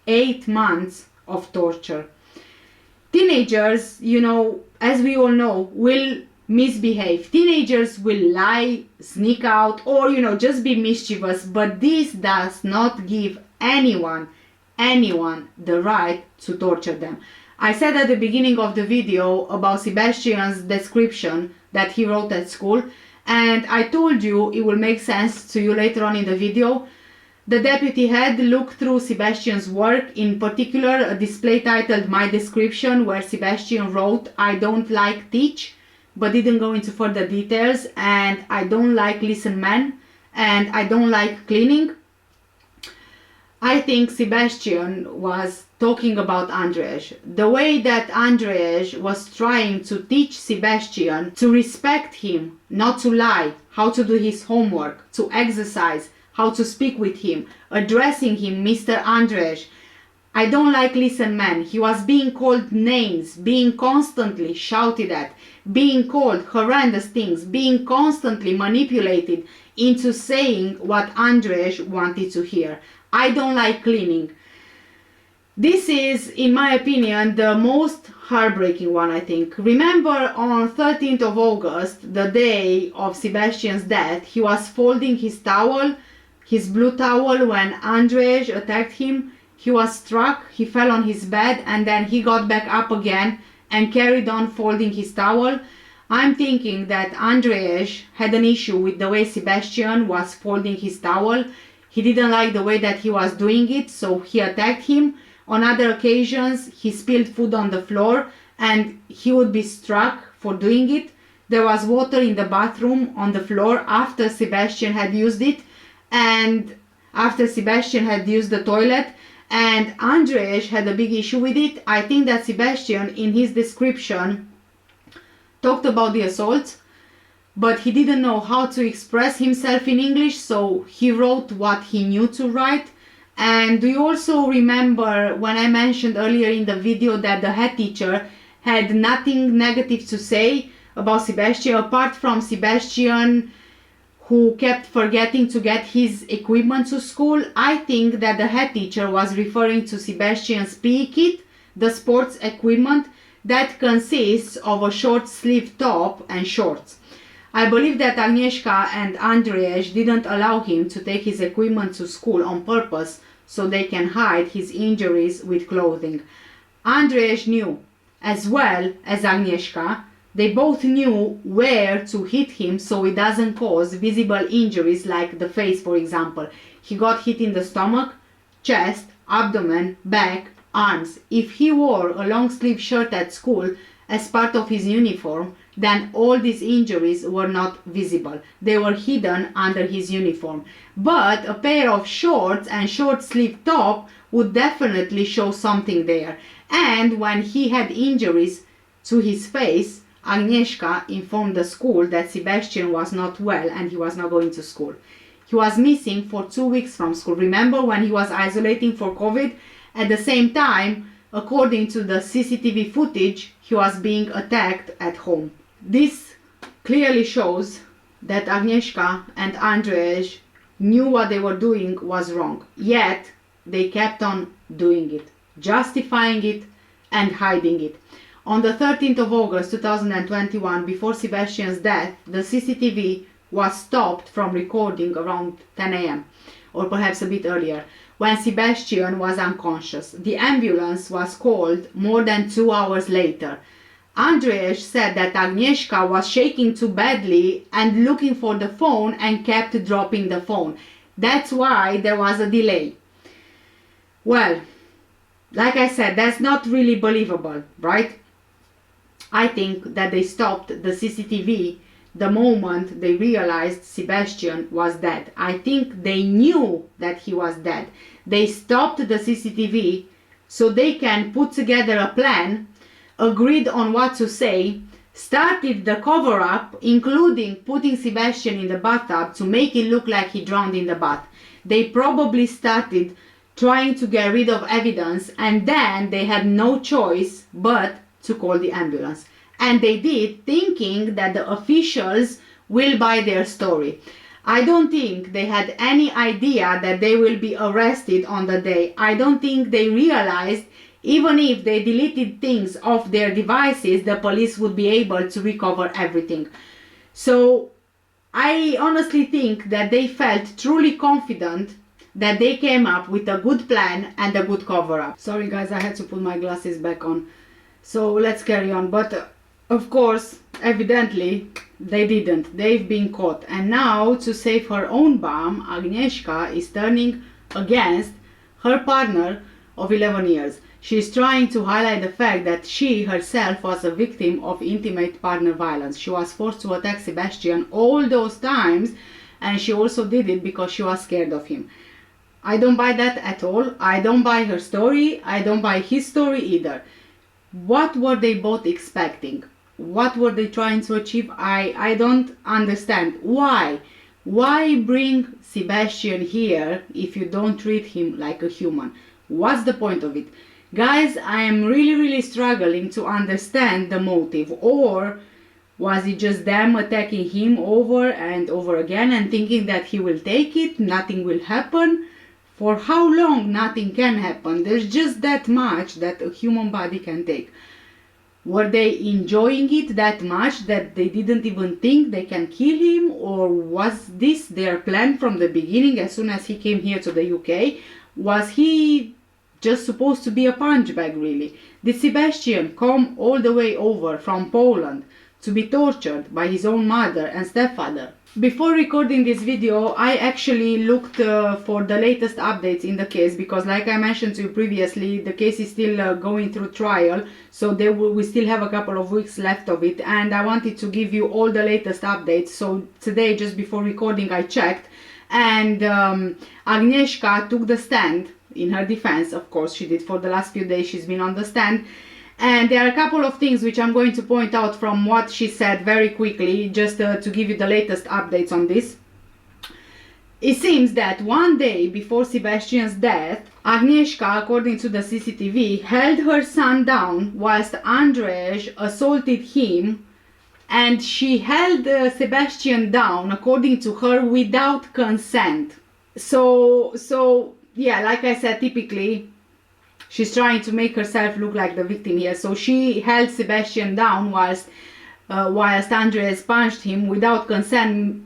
8 months of torture. Teenagers, as we all know, will misbehave. Teenagers will lie, sneak out, or just be mischievous, but this does not give anyone the right to torture them. I said at the beginning of the video about Sebastian's description that he wrote at school, and I told you it will make sense to you later on in the video. The deputy head looked through Sebastian's work, in particular a display titled "My Description," where Sebastian wrote, "I don't like teach," but didn't go into further details, and "I don't like listen men," and "I don't like cleaning." I think Sebastian was talking about Andrzej. The way that Andrzej was trying to teach Sebastian to respect him, not to lie, how to do his homework, to exercise, how to speak with him, addressing him Mr. Andrzej. "I don't like listen man." He was being called names, being constantly shouted at, being called horrendous things, being constantly manipulated into saying what Andrzej wanted to hear. "I don't like cleaning." This is, in my opinion, the most heartbreaking one, I think. Remember on 13th of August, the day of Sebastian's death, he was folding his towel, his blue towel, when Andrzej attacked him. He was struck, he fell on his bed, and then he got back up again and carried on folding his towel. I'm thinking that Andrzej had an issue with the way Sebastian was folding his towel. He didn't like the way that he was doing it, so he attacked him. On other occasions, he spilled food on the floor and he would be struck for doing it. There was water in the bathroom on the floor after Sebastian had used it, and after Sebastian had used the toilet, and Andrzej had a big issue with it. I think that Sebastian, in his description, talked about the assault, but he didn't know how to express himself in English, so he wrote what he knew to write. And do you also remember when I mentioned earlier in the video that the head teacher had nothing negative to say about Sebastian, apart from Sebastian, who kept forgetting to get his equipment to school? I think that the head teacher was referring to Sebastian's PE kit, the sports equipment that consists of a short sleeve top and shorts. I believe that Agnieszka and Andrzej didn't allow him to take his equipment to school on purpose so they can hide his injuries with clothing. Andrzej knew, as well as Agnieszka, they both knew where to hit him so it doesn't cause visible injuries like the face, for example. He got hit in the stomach, chest, abdomen, back, arms. If he wore a long sleeve shirt at school as part of his uniform, then all these injuries were not visible. They were hidden under his uniform. But a pair of shorts and short sleeve top would definitely show something there. And when he had injuries to his face, Agnieszka informed the school that Sebastian was not well and he was not going to school. He was missing for 2 weeks from school. Remember when he was isolating for COVID? At the same time, according to the CCTV footage, he was being attacked at home. This clearly shows that Agnieszka and Andrzej knew what they were doing was wrong, yet they kept on doing it, justifying it and hiding it. On the 13th of August 2021, before Sebastian's death, the CCTV was stopped from recording around 10 a.m. or perhaps a bit earlier, when Sebastian was unconscious. The ambulance was called more than 2 hours later. Andrzej said that Agnieszka was shaking too badly and looking for the phone and kept dropping the phone. That's why there was a delay. Well, like I said, that's not really believable, right? I think that they stopped the CCTV the moment they realized Sebastian was dead. I think they knew that he was dead. They stopped the CCTV so they can put together a plan, agreed on what to say, started the cover-up, including putting Sebastian in the bathtub to make it look like he drowned in the bath. They probably started trying to get rid of evidence, and then they had no choice but to call the ambulance. And they did, thinking that the officials will buy their story. I don't think they had any idea that they will be arrested on the day. I don't think they realized even if they deleted things off their devices, the police would be able to recover everything. So I honestly think that they felt truly confident that they came up with a good plan and a good cover-up. Sorry guys, I had to put my glasses back on. So let's carry on. But of course, evidently, they didn't. They've been caught. And now, to save her own bum, Agnieszka is turning against her partner of 11 years. She is trying to highlight the fact that she herself was a victim of intimate partner violence. She was forced to attack Sebastian all those times, and she also did it because she was scared of him. I don't buy that at all. I don't buy her story. I don't buy his story either. What were they both expecting? What were they trying to achieve? I don't understand. Why? Why bring Sebastian here if you don't treat him like a human? What's the point of it? Guys, I am really struggling to understand the motive. Or was it just them attacking him over and over again and thinking that he will take it, nothing will happen? For how long nothing can happen? There's just that much that a human body can take. Were they enjoying it that much that they didn't even think they can kill him? Or was this their plan from the beginning as soon as he came here to the UK? Was he just supposed to be a punch bag really? Did Sebastian come all the way over from Poland to be tortured by his own mother and stepfather? Before recording this video, I actually looked for the latest updates in the case, because like I mentioned to you previously, the case is still going through trial, so we still have a couple of weeks left of it, and I wanted to give you all the latest updates. So today, just before recording, I checked, and Agnieszka took the stand in her defense. Of course she did. For the last few days she's been on the stand. And there are a couple of things which I'm going to point out from what she said very quickly, just to give you the latest updates on this. It seems that one day before Sebastian's death, Agnieszka, according to the CCTV, held her son down whilst Andrzej assaulted him, and she held Sebastian down, according to her, without consent. So yeah, like I said, typically she's trying to make herself look like the victim here. So she held Sebastian down whilst whilst Andreas punched him without consent,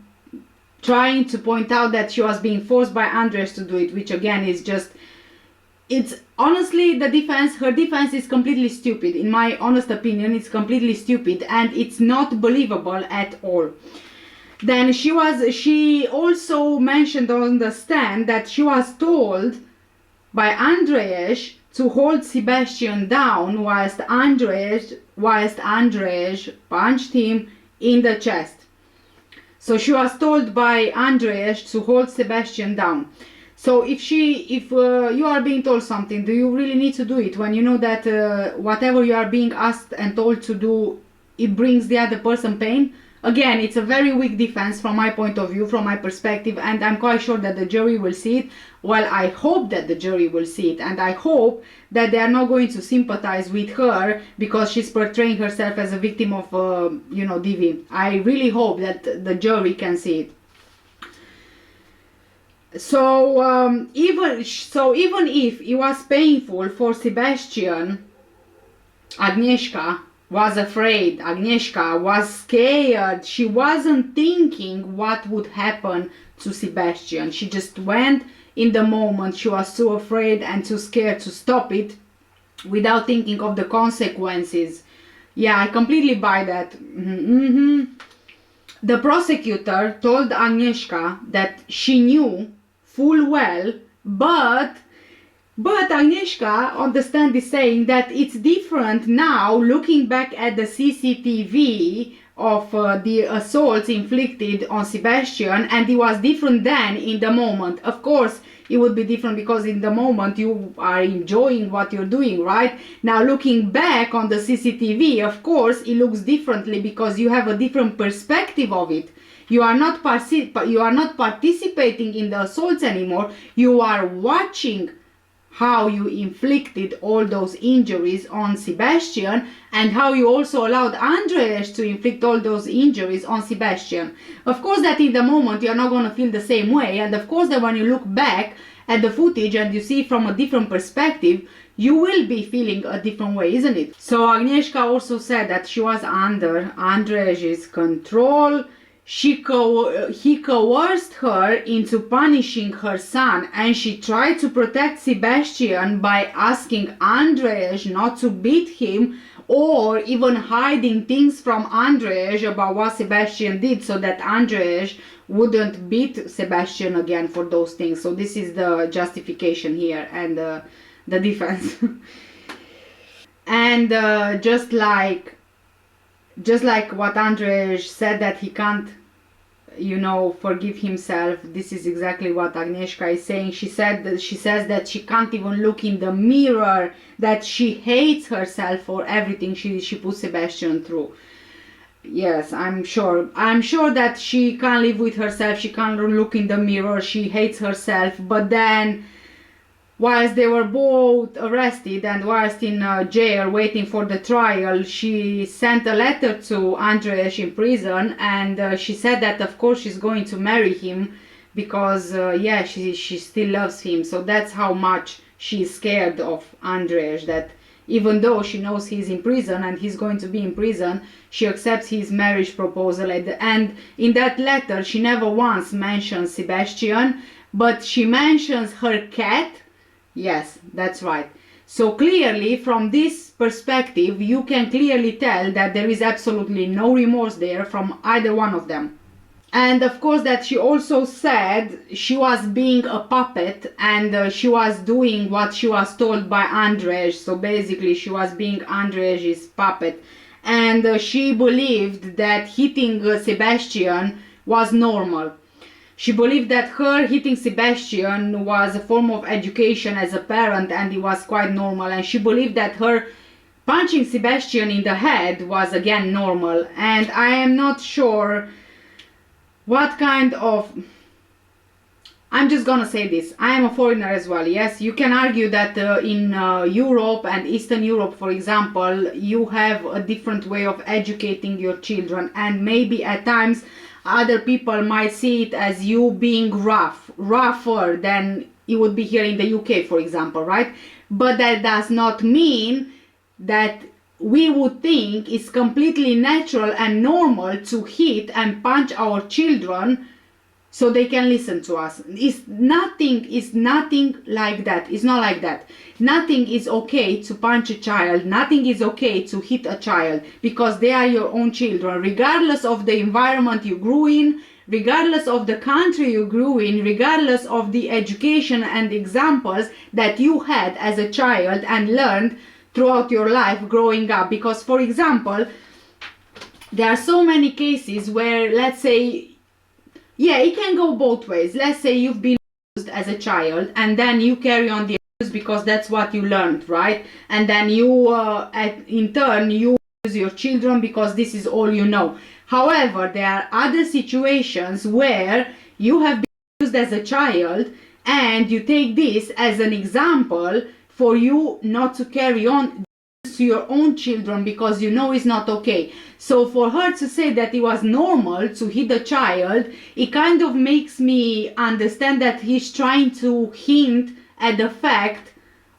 trying to point out that she was being forced by Andreas to do it, which again is just, it's honestly, her defense is completely stupid. In my honest opinion, it's completely stupid and it's not believable at all. Then she also mentioned on the stand that she was told by Andreas to hold Sebastian down whilst Andreas punched him in the chest. So she was told by Andreas to hold Sebastian down. So if you are being told something, do you really need to do it when you know that whatever you are being asked and told to do, it brings the other person pain? Again, it's a very weak defense from my point of view, from my perspective, and I'm quite sure that the jury will see it. Well, I hope that the jury will see it, and I hope that they are not going to sympathize with her because she's portraying herself as a victim of, DV. I really hope that the jury can see it. So even if it was painful for Sebastian, Agneska was afraid, Agneska was scared. She wasn't thinking what would happen to Sebastian. She just went in the moment. She was too afraid and too scared to stop it without thinking of the consequences. Yeah, I completely buy that. The prosecutor told Agneska that she knew full well, but Agneska on the stand is saying that it's different now, looking back at the CCTV of the assaults inflicted on Sebastian, and it was different then in the moment. Of course, it would be different because in the moment you are enjoying what you're doing, right? Now looking back on the CCTV, of course, it looks differently because you have a different perspective of it. You are not participating in the assaults anymore. You are watching how you inflicted all those injuries on Sebastian and how you also allowed Andreas to inflict all those injuries on Sebastian. Of course that in the moment you're not going to feel the same way, and of course that when you look back at the footage and you see from a different perspective, you will be feeling a different way, isn't it? So Agneska also said that she was under Andreas' control. He coerced her into punishing her son, and she tried to protect Sebastian by asking Andreas not to beat him or even hiding things from Andreas about what Sebastian did so that Andreas wouldn't beat Sebastian again for those things. So this is the justification here and the defense. And just like what Andreas said that he can't, forgive himself, this is exactly what Agneska is saying. She says that she can't even look in the mirror, that she hates herself for everything she put Sebastian through. Yes, I'm sure that she can't live with herself, she can't look in the mirror, she hates herself. But then whilst they were both arrested and whilst in jail waiting for the trial, she sent a letter to Andreas in prison, and she said that of course she's going to marry him because she still loves him. So that's how much she's scared of Andreas, that even though she knows he's in prison and he's going to be in prison, she accepts his marriage proposal. And in that letter she never once mentions Sebastian, but she mentions her cat. Yes, that's right. So clearly from this perspective you can clearly tell that there is absolutely no remorse there from either one of them. And of course that she also said she was being a puppet and she was doing what she was told by Andreas. So basically she was being Andreas' puppet, and she believed that hitting Sebastian was normal. She believed that her hitting Sebastian was a form of education as a parent and it was quite normal, and she believed that her punching Sebastian in the head was again normal. And I am not sure what kind of... I'm just gonna say this, I am a foreigner as well. Yes, you can argue that in Europe and Eastern Europe, for example, you have a different way of educating your children, and maybe at times other people might see it as you being rougher than it would be here in the UK, for example, right? But that does not mean that we would think is completely natural and normal to hit and punch our children so they can listen to us. It's nothing like that. It's not like that. Nothing is okay to punch a child. Nothing is okay to hit a child, because they are your own children, regardless of the environment you grew in, regardless of the country you grew in, regardless of the education and examples that you had as a child and learned throughout your life growing up. Because, for example, there are so many cases where, let's say, yeah, it can go both ways. Let's say you've been abused as a child and then you carry on the abuse because that's what you learned, right? And then you, in turn, you abuse your children because this is all you know. However, there are other situations where you have been abused as a child and you take this as an example for you not to carry on to your own children, because you know it's not okay. So for her to say that it was normal to hit a child, it kind of makes me understand that he's trying to hint at the fact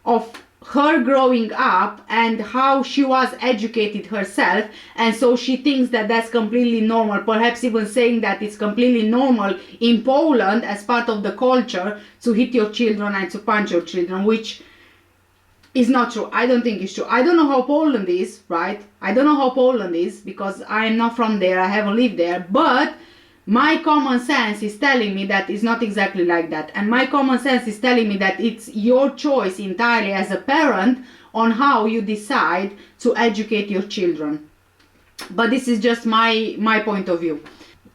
of her growing up and how she was educated herself, and so she thinks that that's completely normal, perhaps even saying that it's completely normal in Poland as part of the culture to hit your children and to punch your children, which is not true. I don't think it's true. I don't know how Poland is, right? I don't know how Poland is because I am not from there. I haven't lived there. But my common sense is telling me that it's not exactly like that. And my common sense is telling me that it's your choice entirely as a parent on how you decide to educate your children. But this is just my point of view.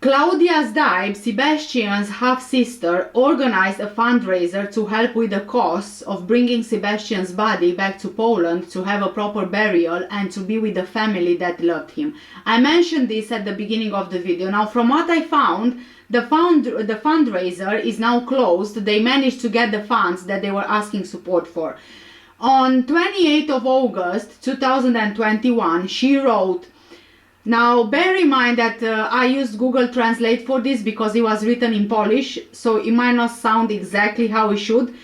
Claudia Zdaib, Sebastian's half-sister, organized a fundraiser to help with the costs of bringing Sebastian's body back to Poland to have a proper burial and to be with the family that loved him. I mentioned this at the beginning of the video. Now, from what I found, the fundraiser is now closed. They managed to get the funds that they were asking support for. On 28th of August 2021, she wrote, now bear in mind that I used Google Translate for this because it was written in Polish, so it might not sound exactly how it should.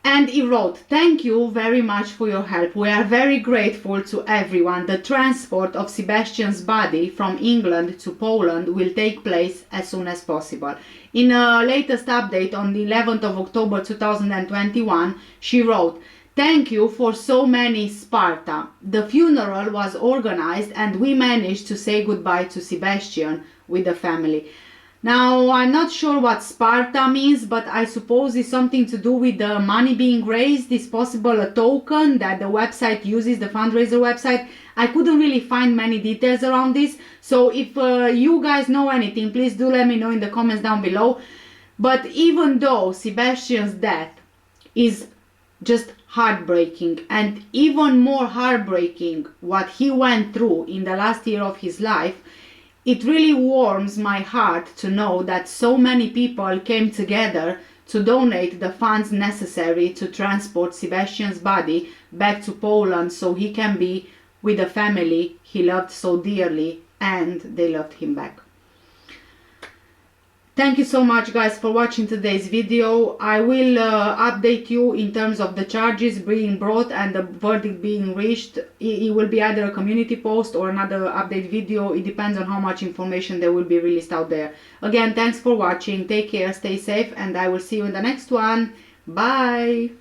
And he wrote, thank you very much for your help. We are very grateful to everyone. The transport of Sebastian's body from England to Poland will take place as soon as possible. In a latest update on the 11th of October 2021, she wrote, thank you for so many, Sparta. The funeral was organized and we managed to say goodbye to Sebastian with the family. Now, I'm not sure what Sparta means, but I suppose it's something to do with the money being raised. Is possible a token that the website uses, the fundraiser website. I couldn't really find many details around this. So if you guys know anything, please do let me know in the comments down below. But even though Sebastian's death is just heartbreaking, and even more heartbreaking what he went through in the last year of his life, it really warms my heart to know that so many people came together to donate the funds necessary to transport Sebastian's body back to Poland so he can be with the family he loved so dearly and they loved him back. Thank you so much, guys, for watching today's video. I will update you in terms of the charges being brought and the verdict being reached. It will be either a community post or another update video. It depends on how much information there will be released out there. Again, thanks for watching. Take care, stay safe, and I will see you in the next one. Bye!